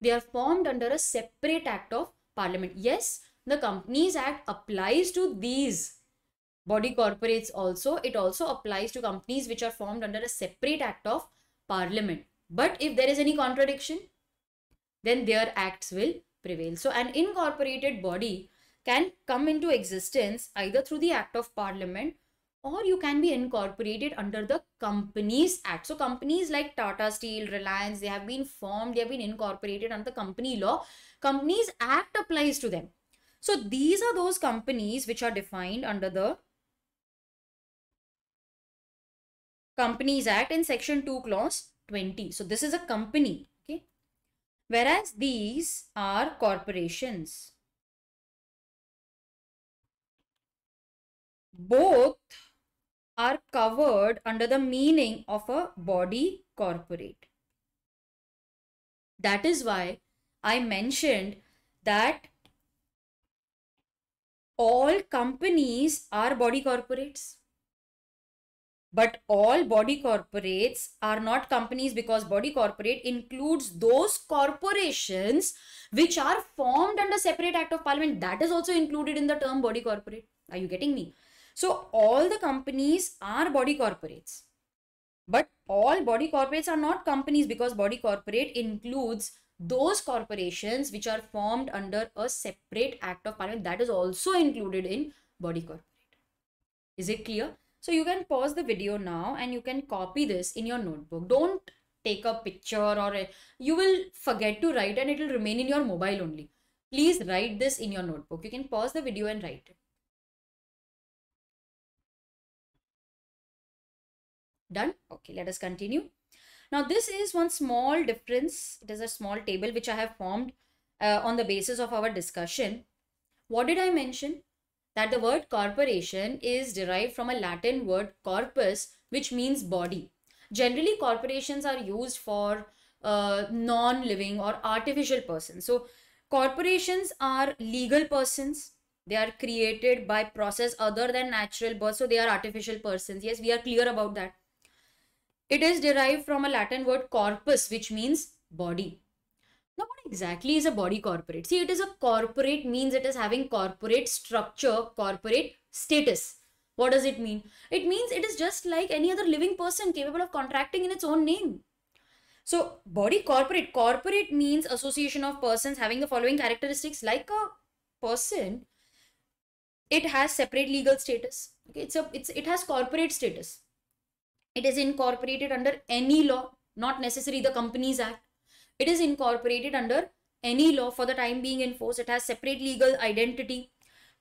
They are formed under a separate act of parliament. Yes, the Companies Act applies to these body corporates also. It also applies to companies which are formed under a separate act of parliament. But if there is any contradiction, then their acts will prevail. So an incorporated body can come into existence either through the act of parliament or you can be incorporated under the Companies Act. So companies like Tata Steel, Reliance, they have been formed, they have been incorporated under the company law. Companies Act applies to them. So these are those companies which are defined under the Companies Act in section 2 clause 20. So this is a company, okay? Whereas these are corporations. Both are covered under the meaning of a body corporate. That is why I mentioned that all companies are body corporates. But all body corporates are not companies because body corporate includes those corporations which are formed under separate act of parliament. That is also included in the term body corporate. Are you getting me? So all the companies are body corporates. But all body corporates are not companies because body corporate includes those corporations which are formed under a separate act of parliament. That is also included in body corporate. Is it clear? So you can pause the video now and you can copy this in your notebook. Don't take a picture or you will forget to write and it will remain in your mobile only. Please write this in your notebook. You can pause the video and write it. Done? Okay, let us continue. Now, this is one small difference. It is a small table which I have formed on the basis of our discussion. What did I mention? That the word corporation is derived from a Latin word corpus, which means body. Generally, corporations are used for non-living or artificial persons. So, corporations are legal persons. They are created by process other than natural birth. So, they are artificial persons. Yes, we are clear about that. It is derived from a Latin word corpus, which means body. Now, what exactly is a body corporate? See, it is a corporate means it is having corporate structure, corporate status. What does it mean? It means it is just like any other living person capable of contracting in its own name. So, body corporate. Corporate means association of persons having the following characteristics. Like a person, it has separate legal status. Okay, it has corporate status. It is incorporated under any law, not necessarily the Companies Act. It is incorporated under any law for the time being in force. It has separate legal identity,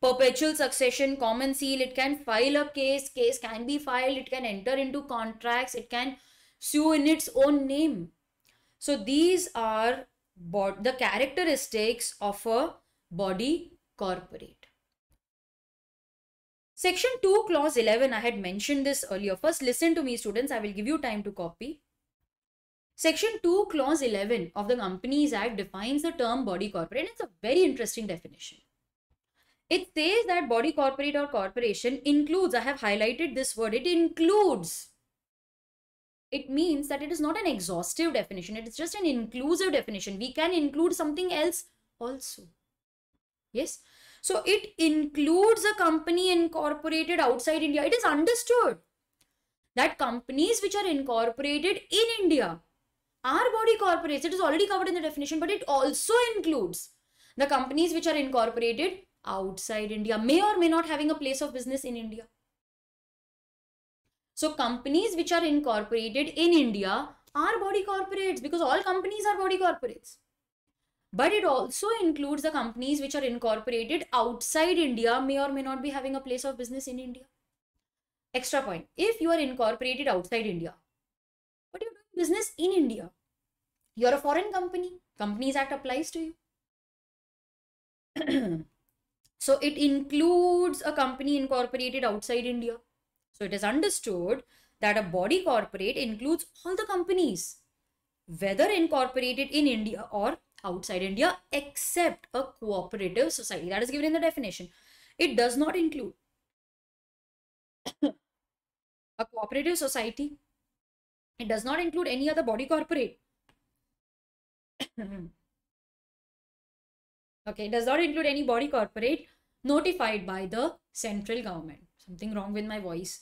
perpetual succession, common seal. It can file a case can be filed. It can enter into contracts. It can sue in its own name. So these are the characteristics of a body corporate. Section 2, clause 11, I had mentioned this earlier. First, listen to me, students. I will give you time to copy. Section 2, clause 11 of the Companies Act defines the term body corporate. And it's a very interesting definition. It says that body corporate or corporation includes, I have highlighted this word, it includes. It means that it is not an exhaustive definition. It is just an inclusive definition. We can include something else also. Yes. So it includes a company incorporated outside India. It is understood that companies which are incorporated in India are body corporates. It is already covered in the definition, but it also includes the companies which are incorporated outside India, may or may not having a place of business in India. So companies which are incorporated in India are body corporates because all companies are body corporates. But it also includes the companies which are incorporated outside India, may or may not be having a place of business in India. Extra point. If you are incorporated outside India, but you're doing business in India, you're a foreign company. Companies Act applies to you. So it includes a company incorporated outside India. So it is understood that a body corporate includes all the companies, whether incorporated in India or outside India, except a cooperative society. That is given in the definition. It does not include a cooperative society. It does not include any other body corporate. Okay, it does not include any body corporate notified by the central government. Something wrong with my voice.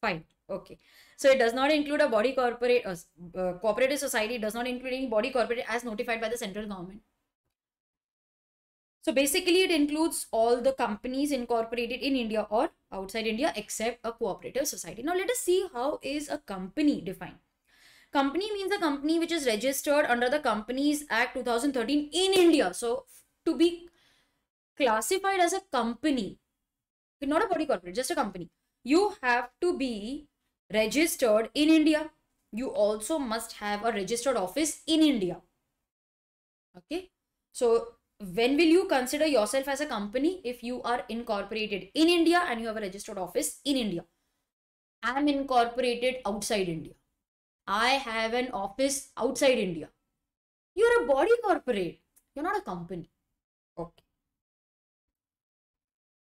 Fine. Okay. So it does not include a body corporate, cooperative society. It does not include any body corporate as notified by the central government. So basically it includes all the companies incorporated in India or outside India except a cooperative society. Now let us see how is a company defined. Company means a company which is registered under the Companies Act 2013 in India. So to be classified as a company, not a body corporate, just a company, you have to be registered in India. You also must have a registered office in India. Okay. So when will you consider yourself as a company? If you are incorporated in India and you have a registered office in India. I am incorporated outside India. I have an office outside India. You're a body corporate. You're not a company. Okay.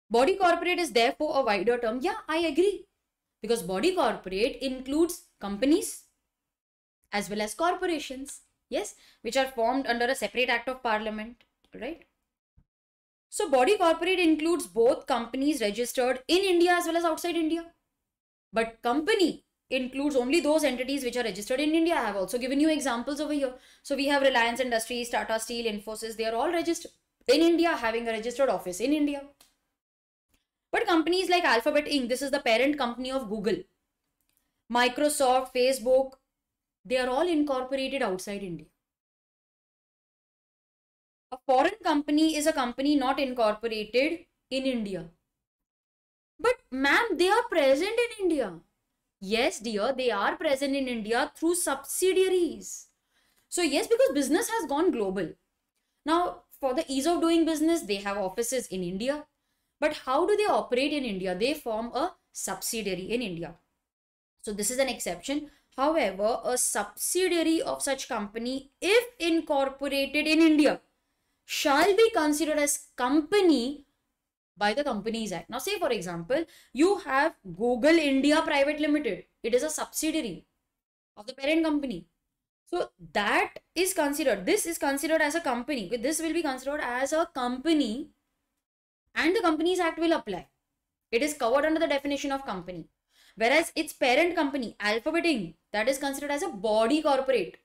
Body corporate is therefore a wider term. Yeah, I agree. Because body corporate includes companies as well as corporations. Yes, which are formed under a separate act of parliament. Right? So body corporate includes both companies registered in India as well as outside India. But company includes only those entities which are registered in India. I have also given you examples over here. So we have Reliance Industries, Tata Steel, Infosys. They are all registered in India, having a registered office in India. But companies like Alphabet Inc., this is the parent company of Google, Microsoft, Facebook, they are all incorporated outside India. foreign company is a company not incorporated in India. But ma'am, they are present in India. Yes, dear, they are present in India through subsidiaries. So yes, because business has gone global. Now, for the ease of doing business, they have offices in India. But how do they operate in India? They form a subsidiary in India. So this is an exception. However, a subsidiary of such company, if incorporated in India, shall be considered as company by the Companies Act. Now, say for example, you have Google India Private Limited. It is a subsidiary of the parent company. So that is considered, this is considered as a company. This will be considered as a company and the Companies Act will apply. It is covered under the definition of company. Whereas its parent company, Alphabet Inc., that is considered as a body corporate.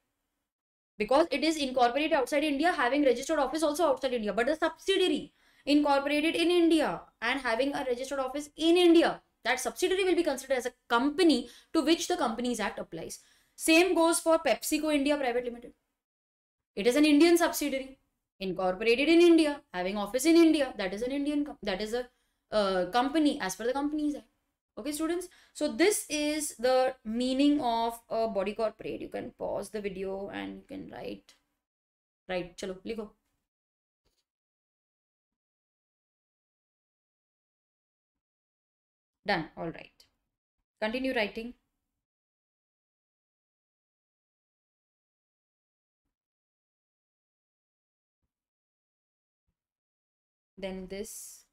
Because it is incorporated outside India, having registered office also outside India. But the subsidiary incorporated in India and having a registered office in India, that subsidiary will be considered as a company to which the Companies Act applies. Same goes for PepsiCo India Private Limited. It is an Indian subsidiary incorporated in India, having office in India. That is an a company as per the Companies Act. Okay, students. So this is the meaning of a body corporate. You can pause the video and you can write. Right, chalo, likho. Done. All right. Continue writing. Then this.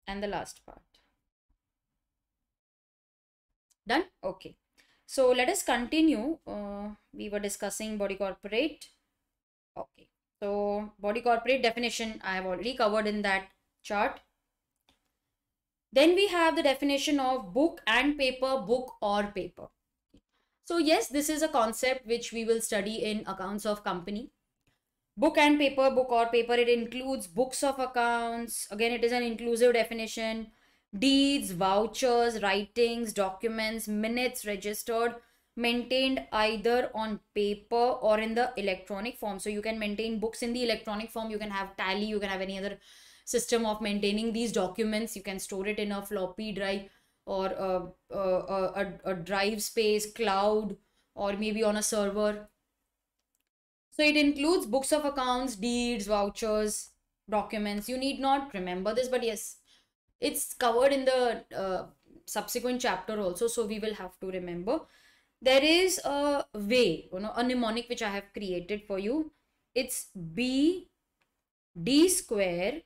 And the last part. Done? Okay. So let us continue. We were discussing body corporate. Okay. So body corporate definition I have already covered in that chart. Then we have the definition of book and paper, book or paper. So yes, this is a concept which we will study in accounts of company. Book and paper, book or paper, it includes books of accounts. Again, it is an inclusive definition. Deeds, vouchers, writings, documents, minutes registered, maintained either on paper or in the electronic form. So you can maintain books in the electronic form. You can have Tally, you can have any other system of maintaining these documents. You can store it in a floppy drive or a drive space, cloud, or maybe on a server. So it includes books of accounts, deeds, vouchers, documents. You need not remember this, but yes, it's covered in the subsequent chapter also. So we will have to remember. There is a way, a mnemonic which I have created for you. It's B, D square,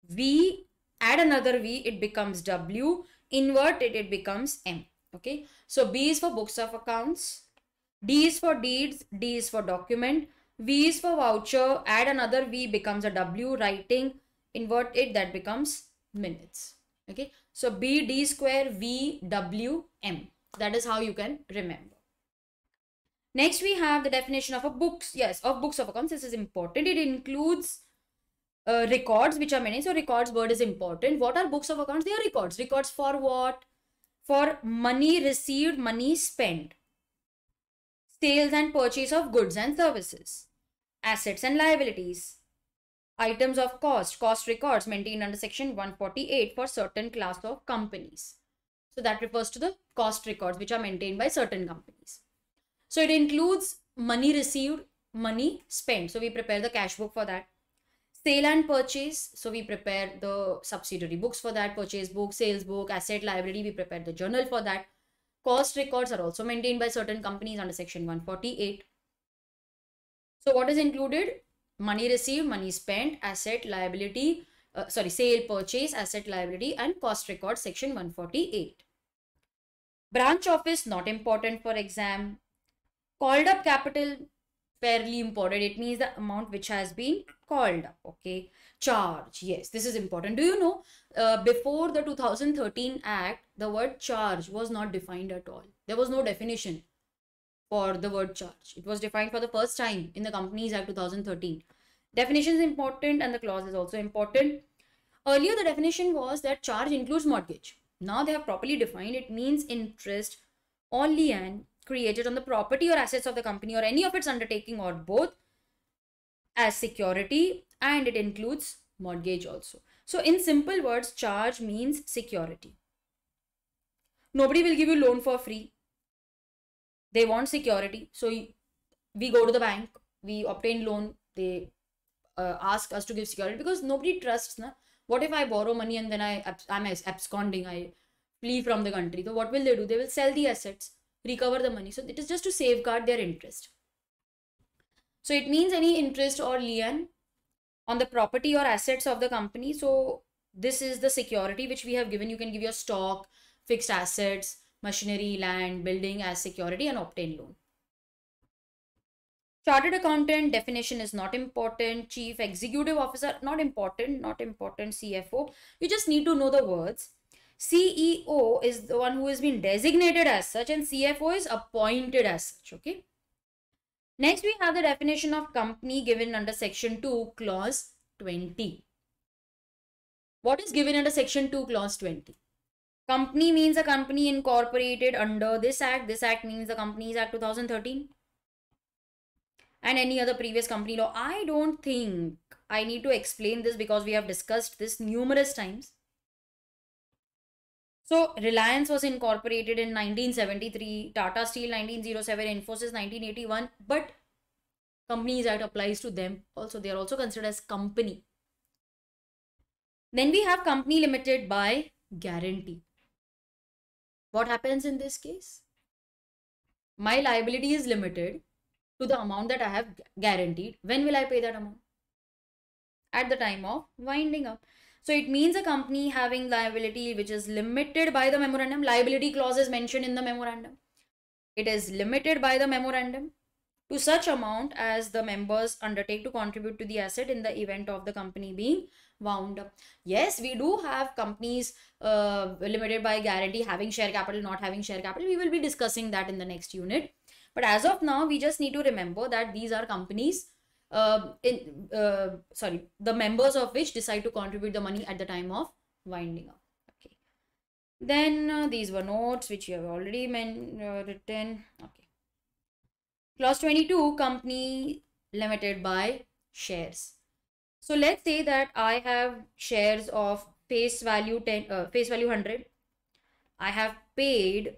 V, add another V, it becomes W, invert it, it becomes M. Okay. So B is for books of accounts. D is for deeds, D is for document, V is for voucher, add another V becomes a W, writing, invert it, that becomes minutes. Okay, so B, D square, V, W, M. That is how you can remember. Next we have the definition of a books, of books of accounts. This is important. It includes records which are maintained. So records word is important. What are books of accounts? They are records. Records for what? For money received, money spent. Sales and purchase of goods and services, assets and liabilities, items of cost records maintained under section 148 for certain class of companies. So that refers to the cost records which are maintained by certain companies. So it includes money received, money spent. So we prepare the cash book for that. Sale and purchase. So we prepare the subsidiary books for that, purchase book, sales book, asset liability. We prepare the journal for that. Cost records are also maintained by certain companies under section 148. So what is included? Money received, money spent, asset liability, sale, purchase, asset liability and cost records section 148. Branch office not important for exam. Called up capital fairly important. It means the amount which has been called up. Okay. Charge. Yes, this is important. Do you know before the 2013 Act, the word charge was not defined at all. There was no definition for the word charge. It was defined for the first time in the Companies Act 2013. Definition is important and the clause is also important. Earlier, the definition was that charge includes mortgage. Now they have properly defined it means interest or lien created on the property or assets of the company or any of its undertaking or both as security, and it includes mortgage also. So in simple words, charge means security. Nobody will give you loan for free. They want security. So we go to the bank, we obtain loan, they ask us to give security because nobody trusts. Na? What if I borrow money and then I'm absconding, I flee from the country? So what will they do? They will sell the assets, recover the money. So it is just to safeguard their interest. So it means any interest or lien on the property or assets of the company. So this is the security which we have given. You can give your stock, fixed assets, machinery, land, building as security and obtain loan. Chartered accountant definition is not important. Chief executive officer, not important. CFO, you just need to know the words. CEO is the one who has been designated as such and CFO is appointed as such. Okay. Next, we have the definition of company given under section 2 clause 20. What is given under section 2 clause 20? Company means a company incorporated under this act. This act means the Companies Act 2013 and any other previous company law. I don't think I need to explain this because we have discussed this numerous times. So Reliance was incorporated in 1973, Tata Steel 1907, Infosys 1981, but Companies Act applies to them also. They are also considered as company. Then we have company limited by guarantee. What happens in this case? My liability is limited to the amount that I have guaranteed. When will I pay that amount? At the time of winding up. So it means a company having liability which is limited by the memorandum. Liability clause is mentioned in the memorandum. It is limited by the memorandum to such amount as the members undertake to contribute to the asset in the event of the company being wound up. Yes, we do have companies limited by guarantee, having share capital, not having share capital. We will be discussing that in the next unit. But as of now, we just need to remember that these are companies, the members of which decide to contribute the money at the time of winding up. Okay. Then these were notes which you have already written. Okay. Clause 22, company limited by shares. So let's say that I have shares of face value 100. I have paid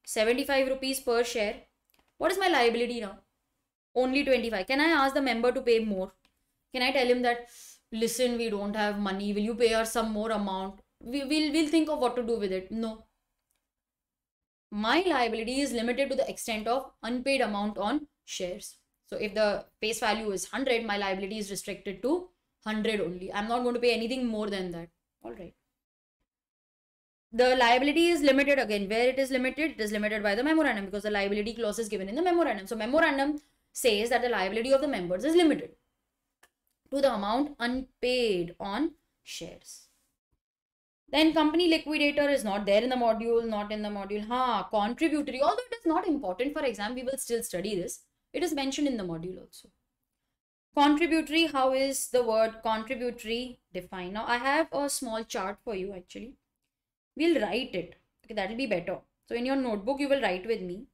75 rupees per share. What is my liability now? Only 25. Can I ask the member to pay more? Can I tell him that, listen, we don't have money, will you pay us some more amount? We'll think of what to do with it. No. My liability is limited to the extent of unpaid amount on shares. So if the face value is 100, my liability is restricted to 100 only. I'm not going to pay anything more than that. All right. The liability is limited again. Where it is limited by the memorandum because the liability clause is given in the memorandum. So memorandum says that the liability of the members is limited to the amount unpaid on shares. Then company liquidator is not there in the module, contributory, although it is not important for exam, we will still study this. It is mentioned in the module also. Contributory, how is the word contributory defined? Now I have a small chart for you actually. We'll write it. Okay, that will be better. So in your notebook, you will write with me.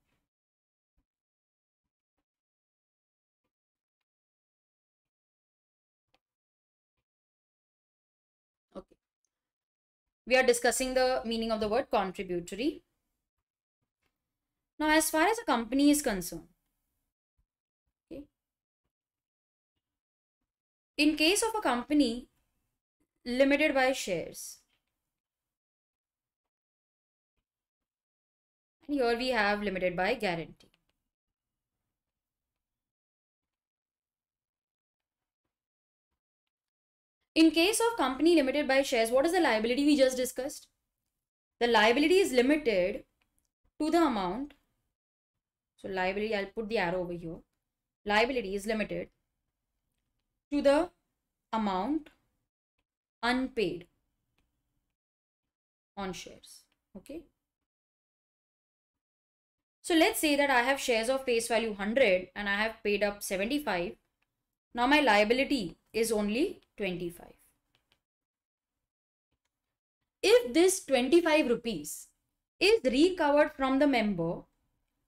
Okay. We are discussing the meaning of the word contributory. Now, as far as a company is concerned, okay, in case of a company limited by shares, and here we have limited by guarantee. In case of company limited by shares, what is the liability we just discussed? The liability is limited to the amount. So liability, I'll put the arrow over here. Liability is limited to the amount unpaid on shares. Okay. So let's say that I have shares of face value 100 and I have paid up 75. Now my liability is only 25. if this 25 rupees is recovered from the member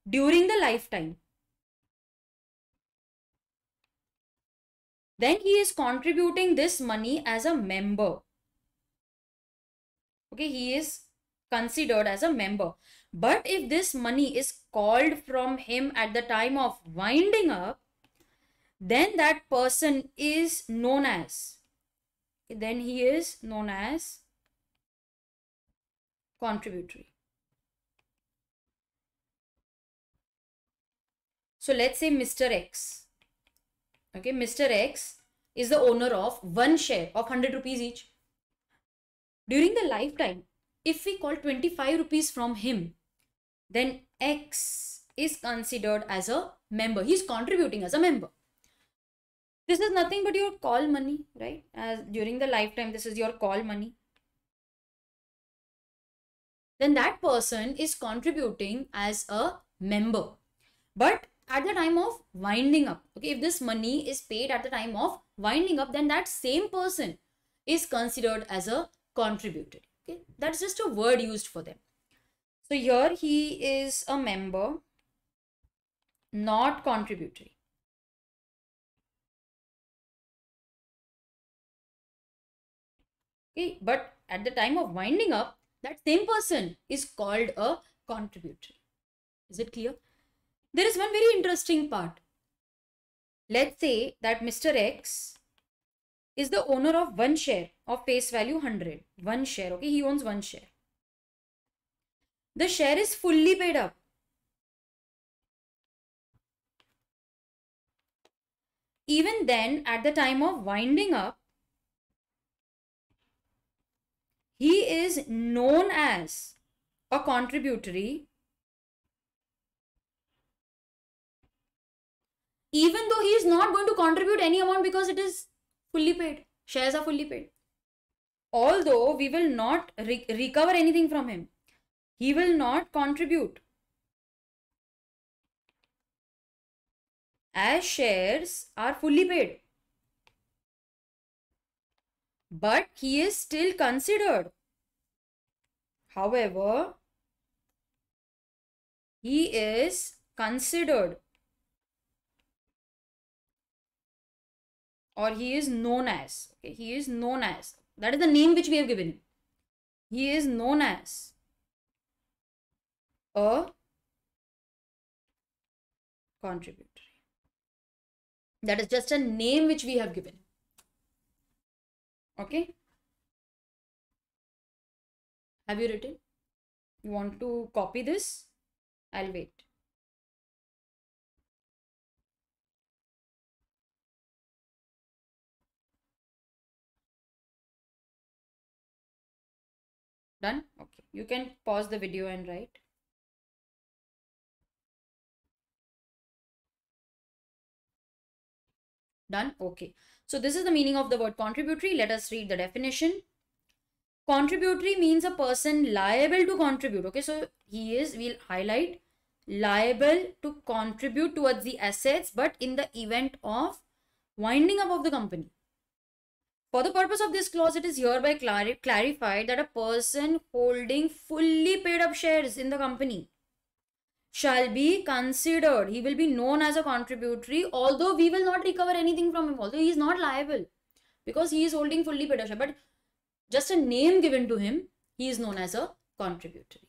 during the lifetime, then he is contributing this money as a member. Okay, he is considered as a member. But if this money is called from him at the time of winding up, then that person is known as, then he is known as contributory. So let's say Mr. X. Okay, Mr. X is the owner of one share of 100 rupees each. During the lifetime, if we call 25 rupees from him, then X is considered as a member. He is contributing as a member. This is nothing but your call money, right? As during the lifetime, this is your call money. Then that person is contributing as a member. But at the time of winding up, okay, if this money is paid at the time of winding up, then that same person is considered as a contributor. Okay, that's just a word used for them. So here he is a member, not contributory. Okay, but at the time of winding up, that same person is called a contributory. Is it clear? There is one very interesting part. Let's say that Mr. X is the owner of one share of face value 100. One share, okay, he owns one share. The share is fully paid up. Even then, at the time of winding up, he is known as a contributory, even though he is not going to contribute any amount because it is fully paid. Shares are fully paid. Although we will not recover anything from him, he will not contribute, as shares are fully paid. But he is still considered. However, he is considered, or he is known as. Okay, he is known as. That is the name which we have given him. He is known as a contributory. That is just a name which we have given. Okay. Have you written? You want to copy this? I'll wait. Done? Okay. You can pause the video and write. Done? Okay. So this is the meaning of the word contributory. Let us read the definition. Contributory means a person liable to contribute. Okay, so he is, we'll highlight, liable to contribute towards the assets, but in the event of winding up of the company. For the purpose of this clause, it is hereby clarified that a person holding fully paid up shares in the company shall be considered, he will be known as a contributory, although we will not recover anything from him, although he is not liable because he is holding fully paid up share, but just a name given to him, he is known as a contributory.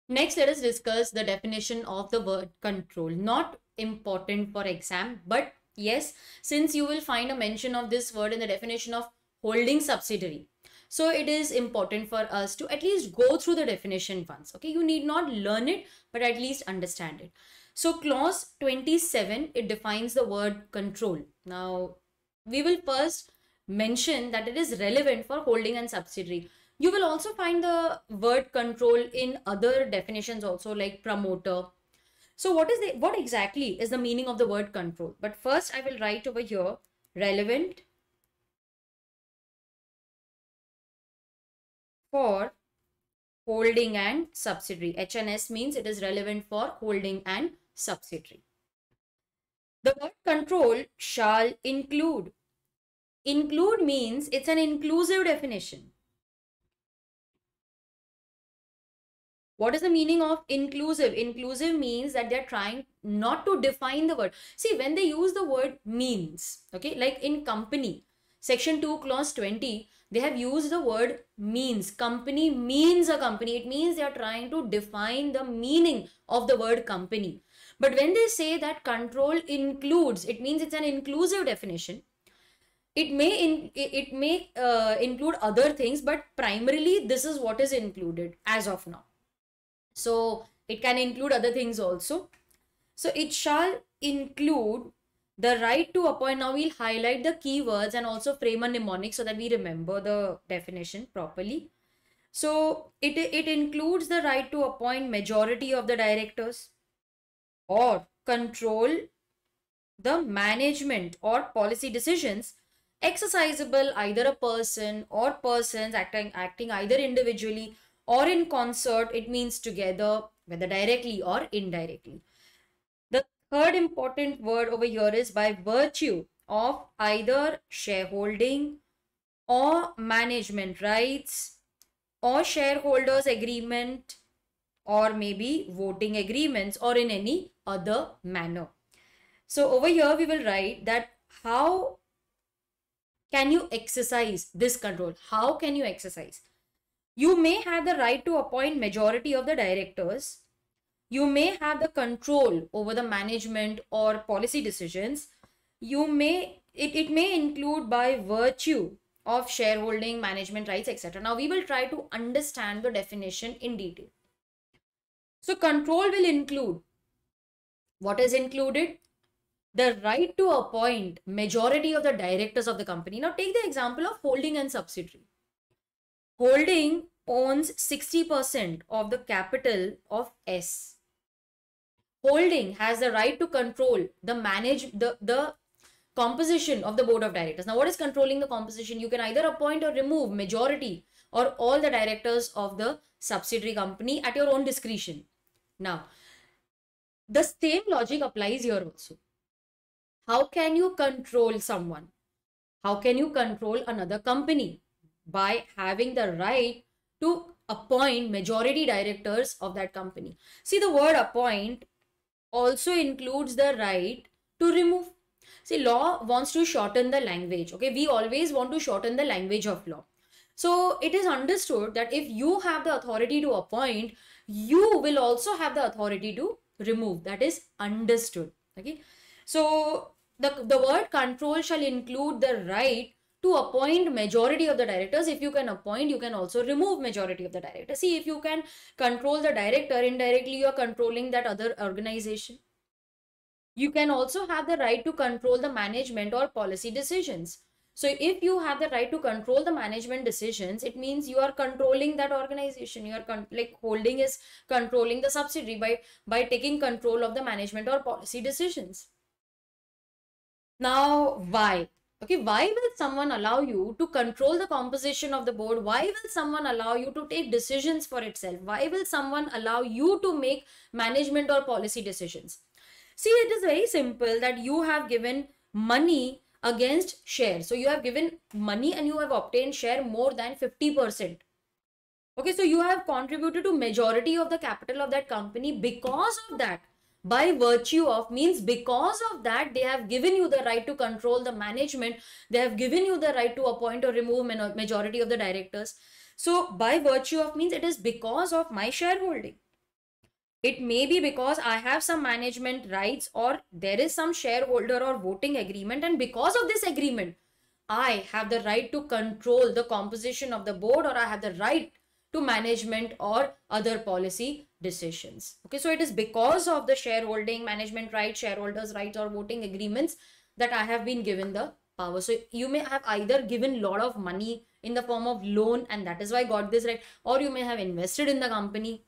Next, let us discuss the definition of the word control. Not important for exam, but yes, since you will find a mention of this word in the definition of holding subsidiary, so it is important for us to at least go through the definition once. Okay, you need not learn it, but at least understand it. So clause 27, it defines the word control. Now, we will first mention that it is relevant for holding and subsidiary. You will also find the word control in other definitions also, like promoter. So what exactly is the meaning of the word control? But first I will write over here relevant for holding and subsidiary. HNS means it is relevant for holding and subsidiary. The word control shall include. Include means it's an inclusive definition. What is the meaning of inclusive? Inclusive means that they're trying not to define the word. See, when they use the word means, okay, like in company, section 2, clause 20, they have used the word means. Company means a company. It means they are trying to define the meaning of the word company. But when they say that control includes, it means it's an inclusive definition. It may include other things, but primarily this is what is included as of now. So it can include other things also. So it shall include the right to appoint. Now we'll highlight the keywords and also frame a mnemonic so that we remember the definition properly. So it includes the right to appoint majority of the directors or control the management or policy decisions exercisable either a person or persons acting either individually or in concert. It means together, whether directly or indirectly. The third important word over here is by virtue of either shareholding or management rights or shareholders agreement or maybe voting agreements or in any other manner. So over here we will write that how can you exercise this control? How can you exercise? You may have the right to appoint majority of the directors. You may have the control over the management or policy decisions. You may, it may include by virtue of shareholding, management rights, etc. Now we will try to understand the definition in detail. So control will include, what is included? The right to appoint majority of the directors of the company. Now take the example of holding and subsidiary. Holding owns 60% of the capital of S. Holding has the right to control the composition of the board of directors. Now what is controlling the composition? You can either appoint or remove majority or all the directors of the subsidiary company at your own discretion. Now the same logic applies here also. How can you control someone? How can you control another company? By having the right to appoint majority directors of that company. See, the word appoint also includes the right to remove. See, law wants to shorten the language. Okay, we always want to shorten the language of law. So it is understood that if you have the authority to appoint, you will also have the authority to remove. That is understood. Okay. So the word control shall include the right to appoint majority of the directors. If you can appoint, you can also remove majority of the directors. See, if you can control the director, indirectly you are controlling that other organization. You can also have the right to control the management or policy decisions. So if you have the right to control the management decisions, it means you are controlling that organization. You are like holding is controlling the subsidiary by taking control of the management or policy decisions. Now, why? Okay, why will someone allow you to control the composition of the board? Why will someone allow you to take decisions for itself? Why will someone allow you to make management or policy decisions? See, it is very simple that you have given money against share. So you have given money and you have obtained share more than 50%. Okay, so you have contributed to majority of the capital of that company. Because of that, by virtue of means because of that, they have given you the right to control the management. They have given you the right to appoint or remove majority of the directors. So by virtue of means it is because of my shareholding. It may be because I have some management rights or there is some shareholder or voting agreement, and because of this agreement, I have the right to control the composition of the board, or I have the right to management or other policy decisions. Okay, so it is because of the shareholding, management rights, shareholders rights or voting agreements that I have been given the power. So you may have either given lot of money in the form of loan and that is why I got this right, or you may have invested in the company.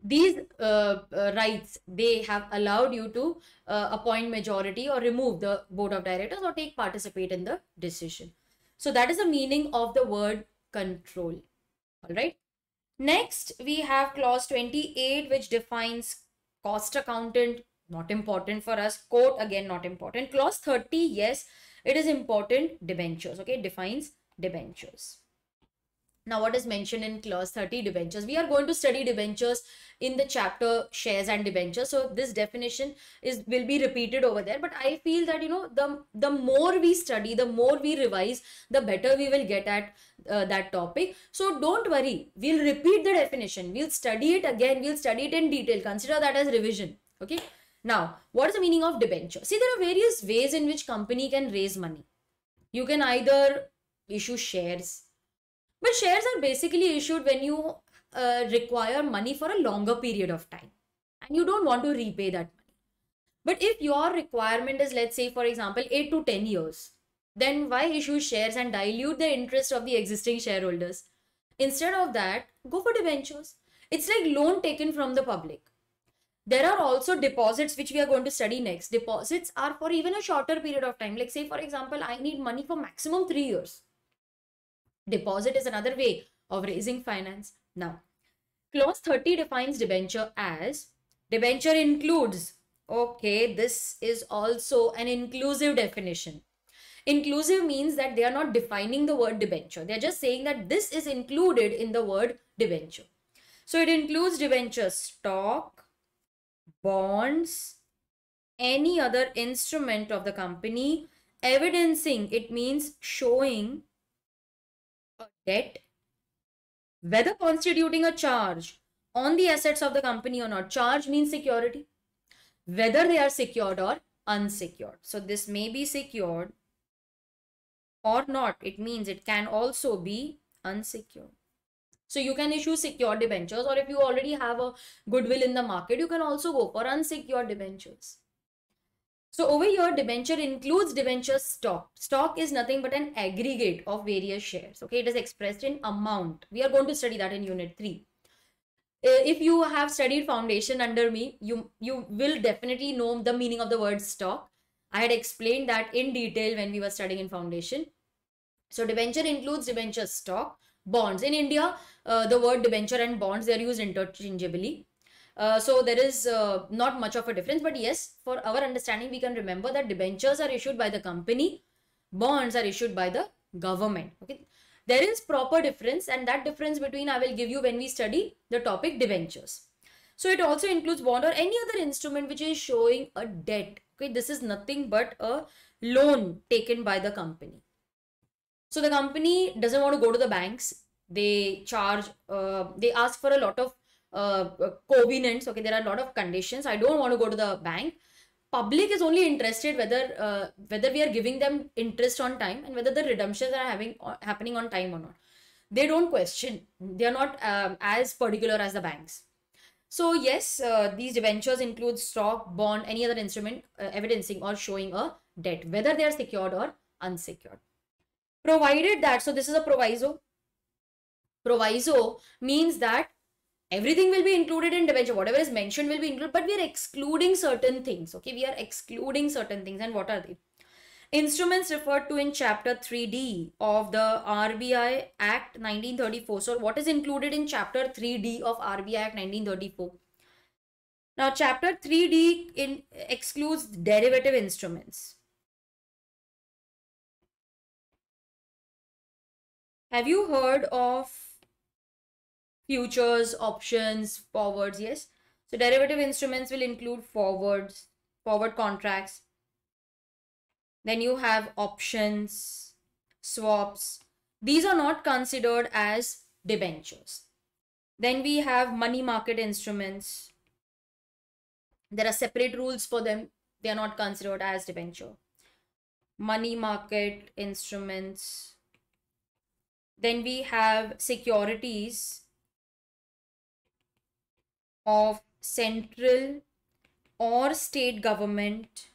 These rights, they have allowed you to appoint majority or remove the board of directors or participate in the decision. So that is the meaning of the word control. All right. Next, we have clause 28, which defines cost accountant. Not important for us. Quote, again, not important. Clause 30, yes, it is important. Debentures. Okay, defines debentures. Now, what is mentioned in clause 30, debentures? We are going to study debentures in the chapter shares and debentures. So this definition will be repeated over there. But I feel that, you know, the more we study, the more we revise, the better we will get at that topic. So don't worry. We'll repeat the definition. We'll study it again. We'll study it in detail. Consider that as revision. Okay. Now, what is the meaning of debenture? See, there are various ways in which company can raise money. You can either issue shares. But shares are basically issued when you require money for a longer period of time and you don't want to repay that money. But if your requirement is, let's say, for example, 8 to 10 years, then why issue shares and dilute the interest of the existing shareholders? Instead of that, go for debentures. It's like loan taken from the public. There are also deposits which we are going to study next. Deposits are for even a shorter period of time. Like say, for example, I need money for maximum 3 years. Deposit is another way of raising finance. Now, clause 30 defines debenture as, debenture includes, okay, this is also an inclusive definition. Inclusive means that they are not defining the word debenture. They are just saying that this is included in the word debenture. So it includes debenture stock, bonds, any other instrument of the company, evidencing, it means showing a debt, whether constituting a charge on the assets of the company or not. Charge means security, whether they are secured or unsecured. So this may be secured or not. It means it can also be unsecured. So you can issue secured debentures, or if you already have a goodwill in the market, you can also go for unsecured debentures. So over here, debenture includes debenture stock. Stock is nothing but an aggregate of various shares. Okay, it is expressed in amount. We are going to study that in unit 3. If you have studied foundation under me, you will definitely know the meaning of the word stock. I had explained that in detail when we were studying in foundation. So debenture includes debenture stock. Bonds. In India, the word debenture and bonds, they are used interchangeably. So there is not much of a difference, but yes, for our understanding, we can remember that debentures are issued by the company, bonds are issued by the government. Okay, there is proper difference, and that difference between I will give you when we study the topic debentures. So it also includes bond or any other instrument which is showing a debt. Okay, this is nothing but a loan taken by the company. So the company doesn't want to go to the banks. They charge, they ask for a lot of covenants. Okay, there are a lot of conditions. I don't want to go to the bank. Public is only interested whether we are giving them interest on time and whether the redemptions are happening on time or not. They don't question. They are not as particular as the banks. So yes, these debentures include stock, bond, any other instrument evidencing or showing a debt, whether they are secured or unsecured. Provided that, so this is a proviso. Proviso means that everything will be included in debenture. Whatever is mentioned will be included, but we are excluding certain things. Okay, we are excluding certain things. And what are they? Instruments referred to in chapter 3D of the RBI Act 1934. So what is included in chapter 3D of RBI Act 1934? Now chapter 3D excludes derivative instruments. Have you heard of futures, options, forwards? Yes. So derivative instruments will include forwards, forward contracts. Then you have options, swaps. These are not considered as debentures. Then we have money market instruments. There are separate rules for them. They are not considered as debenture. Money market instruments. Then we have securities of central or state government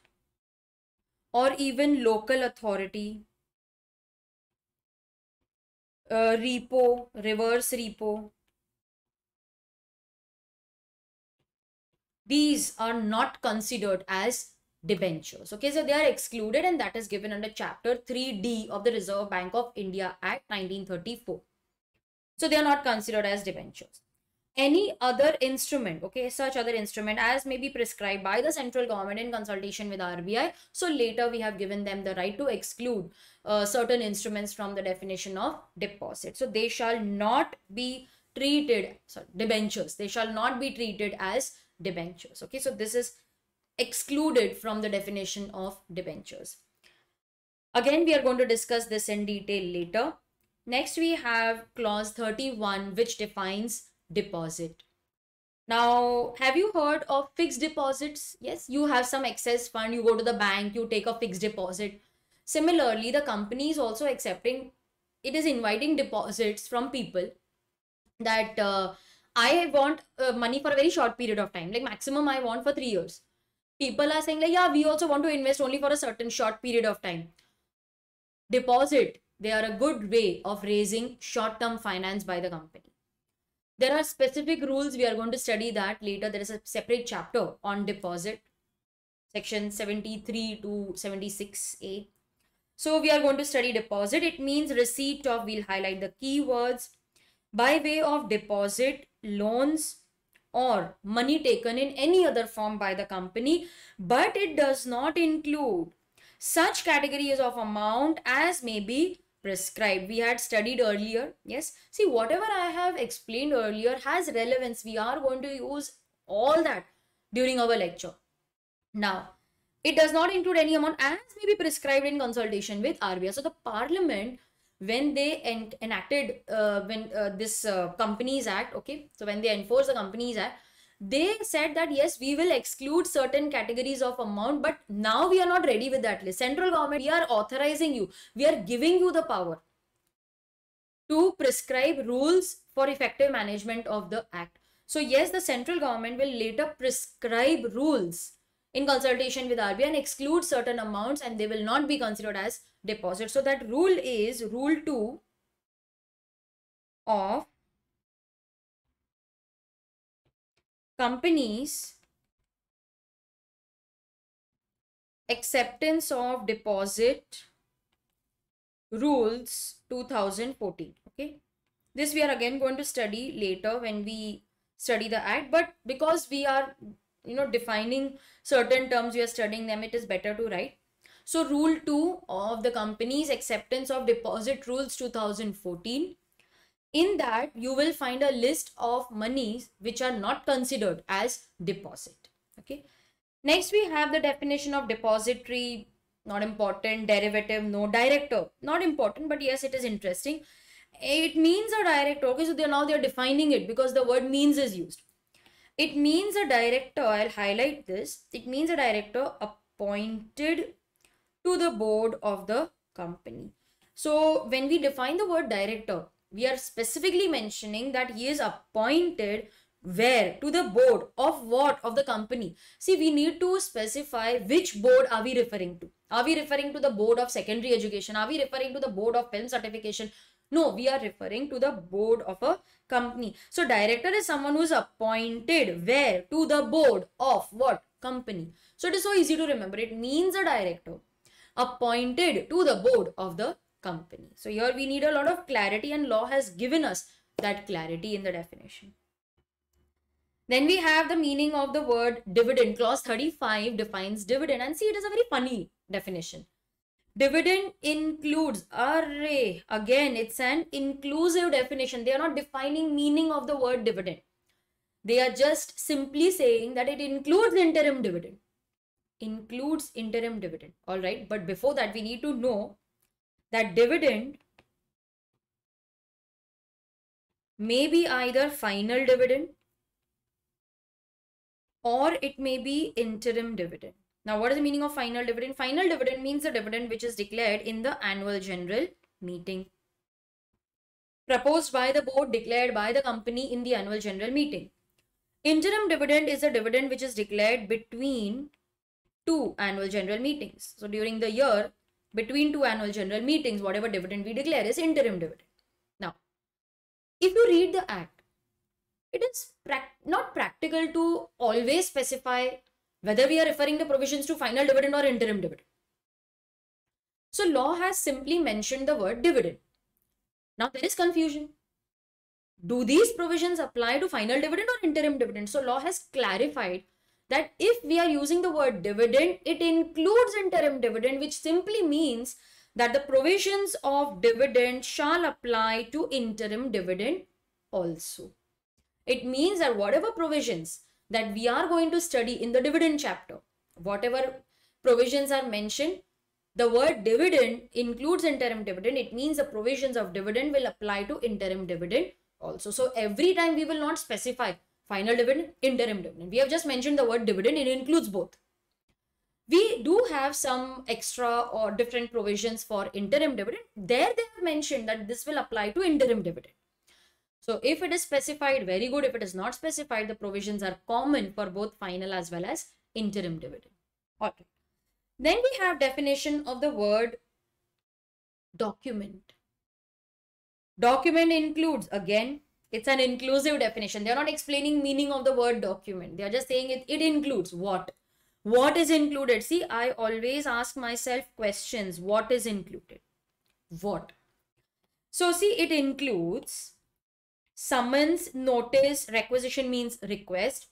or even local authority. Repo, reverse repo. These are not considered as debentures. Okay, so they are excluded, and that is given under chapter 3D of the Reserve Bank of India Act 1934. So they are not considered as debentures. any other instrument, okay, such other instrument as may be prescribed by the central government in consultation with RBI. So later we have given them the right to exclude certain instruments from the definition of deposit. So they shall not be treated, sorry, debentures, they shall not be treated as debentures. Okay, so this is excluded from the definition of debentures. Again, we are going to discuss this in detail later. Next, we have clause 31, which defines deposit. Now, have you heard of fixed deposits? Yes, you have some excess fund, you go to the bank, you take a fixed deposit. Similarly, the company is also accepting, it is inviting deposits from people that I want money for a very short period of time, like maximum I want for 3 years. People are saying like, yeah, we also want to invest only for a certain short period of time. Deposit, they are a good way of raising short-term finance by the company. There are specific rules, we are going to study that later. There is a separate chapter on deposit, section 73 to 76A. So we are going to study deposit. It means receipt of, we'll highlight the keywords, by way of deposit, loans, or money taken in any other form by the company, but it does not include such categories of amount as may be prescribed. We had studied earlier. Yes, see, whatever I have explained earlier has relevance. We are going to use all that during our lecture. Now, it does not include any amount as may be prescribed in consultation with RBI. So the Parliament, when they enacted this Companies Act, okay, so when they enforced the Companies Act, they said that yes, we will exclude certain categories of amount, but now we are not ready with that list. Central government, we are authorizing you, we are giving you the power to prescribe rules for effective management of the act. So yes, the central government will later prescribe rules in consultation with RBI and exclude certain amounts, and they will not be considered as deposit. So that rule is Rule 2 of Companies Acceptance of Deposit Rules 2014. Okay, this we are again going to study later when we study the act, but because we are defining certain terms, we are studying them, it is better to write. So Rule 2 of the Companies Acceptance of Deposit Rules 2014. In that, you will find a list of monies which are not considered as deposit. Okay. Next, we have the definition of depository, not important, derivative, no, director, not important, but yes, it is interesting. It means a director. Okay, so now they are defining it because the word means is used. It means a director, I'll highlight this. It means a director appointed to the board of the company. So when we define the word director, we are specifically mentioning that he is appointed where? To the board of what? Of the company. See, we need to specify which board are we referring to. Are we referring to the board of secondary education? Are we referring to the board of film certification? No, we are referring to the board of a company. So director is someone who is appointed where? To the board of what? Company. So it is so easy to remember. It means a director appointed to the board of the company. So here we need a lot of clarity, and law has given us that clarity in the definition. Then we have the meaning of the word dividend. Clause 35 defines dividend, and see, it is a very funny definition. Dividend includes, array, again it's an inclusive definition. They are not defining meaning of the word dividend. They are just simply saying that it includes interim dividend. Includes interim dividend. All right, but before that we need to know that dividend may be either final dividend or it may be interim dividend. Now, what is the meaning of final dividend? Final dividend means the dividend which is declared in the annual general meeting. Proposed by the board, declared by the company in the annual general meeting. Interim dividend is a dividend which is declared between two annual general meetings. So, during the year, between two annual general meetings, whatever dividend we declare is interim dividend. Now, if you read the act, it is not practical to always specify whether we are referring the provisions to final dividend or interim dividend. So law has simply mentioned the word dividend. Now there is confusion. do these provisions apply to final dividend or interim dividend? So law has clarified that if we are using the word dividend, it includes interim dividend, which simply means that the provisions of dividend shall apply to interim dividend also. It means that whatever provisions that we are going to study in the dividend chapter, whatever provisions are mentioned, the word dividend includes interim dividend. It means the provisions of dividend will apply to interim dividend also. So every time we will not specify final dividend, interim dividend. We have just mentioned the word dividend, it includes both. We do have some extra or different provisions for interim dividend. There they have mentioned that this will apply to interim dividend. So if it is specified, very good. If it is not specified, the provisions are common for both final as well as interim dividend. Okay. Then we have definition of the word document. Document includes, again, it's an inclusive definition. They are not explaining meaning of the word document. They are just saying it includes what? What is included? See, I always ask myself questions. What is included? What? So see, it includes summons, notice, requisition means request,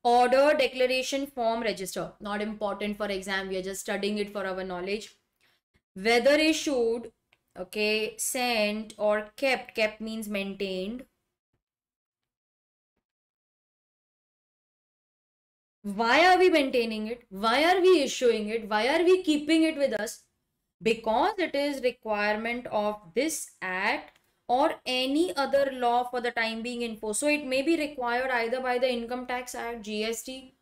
order, declaration, form, register. Not important for exam. We are just studying it for our knowledge. Whether issued, okay, sent or kept. Kept means maintained. Why are we maintaining it? Why are we issuing it? Why are we keeping it with us? Because it is requirement of this act or any other law for the time being in force. So it may be required either by the Income Tax Act, GST.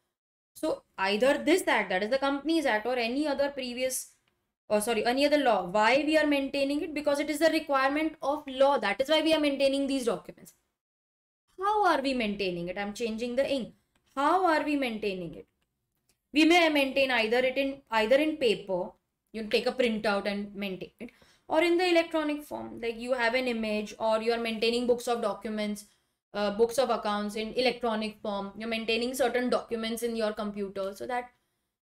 So either this act, that is the Companies Act, or any other any other law. Why we are maintaining it? Because it is the requirement of law. That is why we are maintaining these documents. How are we maintaining it? I'm changing the ink. How are we maintaining it? We may maintain either in paper, you take a printout and maintain it, or in the electronic form, like you have an image, or you are maintaining books of documents, books of accounts in electronic form. You're maintaining certain documents in your computer, so that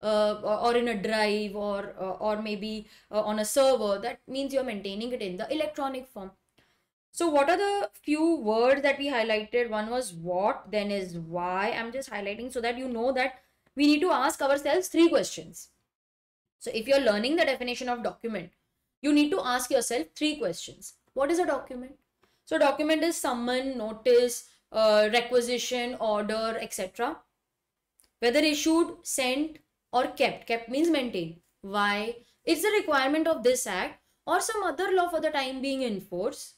or in a drive, or maybe on a server. That means you're maintaining it in the electronic form. So what are the few words that we highlighted? One was what, then is why. I'm just highlighting so that you know that we need to ask ourselves 3 questions. So if you're learning the definition of document, you need to ask yourself 3 questions. What is a document? So document is summon, notice, requisition, order, etc. Whether issued, sent or kept. Kept means maintained. Why? It's a requirement of this act or some other law for the time being in force.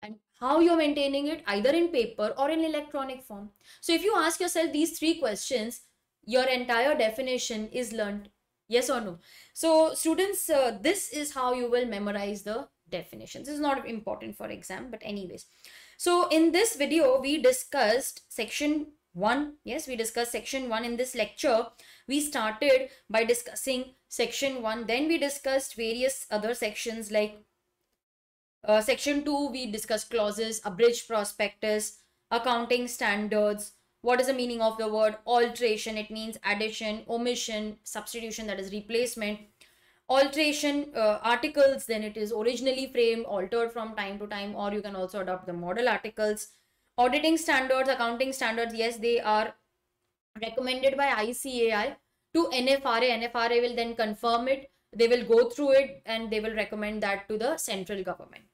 And how you're maintaining it, either in paper or in electronic form. So if you ask yourself these 3 questions, your entire definition is learned. Yes or no? So students, this is how you will memorize the definitions. This is not important for exam, but anyways. So in this video, we discussed section 1. Yes, we discussed section 1 in this lecture. We started by discussing section 1. Then we discussed various other sections like section 2, we discussed clauses, abridged prospectus, accounting standards. What is the meaning of the word alteration? It means addition, omission, substitution, that is replacement. Alteration, articles, then it is originally framed, altered from time to time, or you can also adopt the model articles. Auditing standards, accounting standards, yes, they are recommended by ICAI to NFRA. NFRA will then confirm it. They will go through it and they will recommend that to the central government.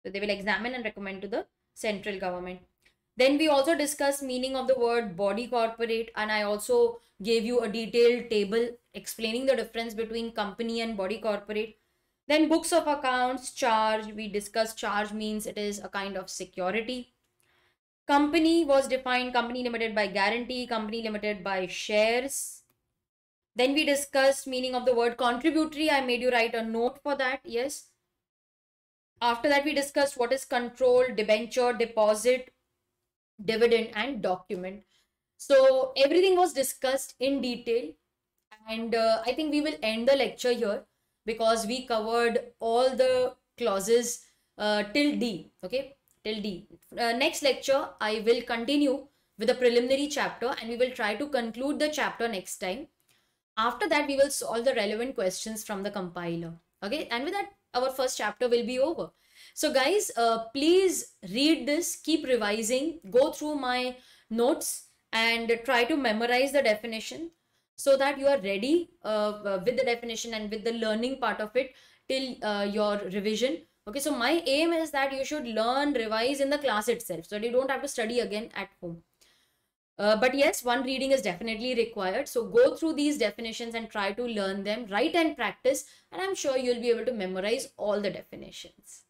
So they will examine and recommend to the central government. Then we also discussed meaning of the word body corporate, and I also gave you a detailed table explaining the difference between company and body corporate. Then books of accounts, charge, we discussed charge means it is a kind of security. Company was defined, company limited by guarantee, company limited by shares. Then we discussed meaning of the word contributory. I made you write a note for that. Yes. After that, we discussed what is control, debenture, deposit, dividend and document. So everything was discussed in detail, and I think we will end the lecture here because we covered all the clauses till D. Okay, till D. Next lecture, I will continue with the preliminary chapter and we will try to conclude the chapter next time. After that, we will solve the relevant questions from the compiler. Okay, and with that, our first chapter will be over. So guys, please read this, keep revising, go through my notes and try to memorize the definition so that you are ready with the definition and with the learning part of it till your revision. Okay, so my aim is that you should learn, revise in the class itself so that you don't have to study again at home. But yes, one reading is definitely required. So go through these definitions and try to learn them, write and practice, and I'm sure you'll be able to memorize all the definitions.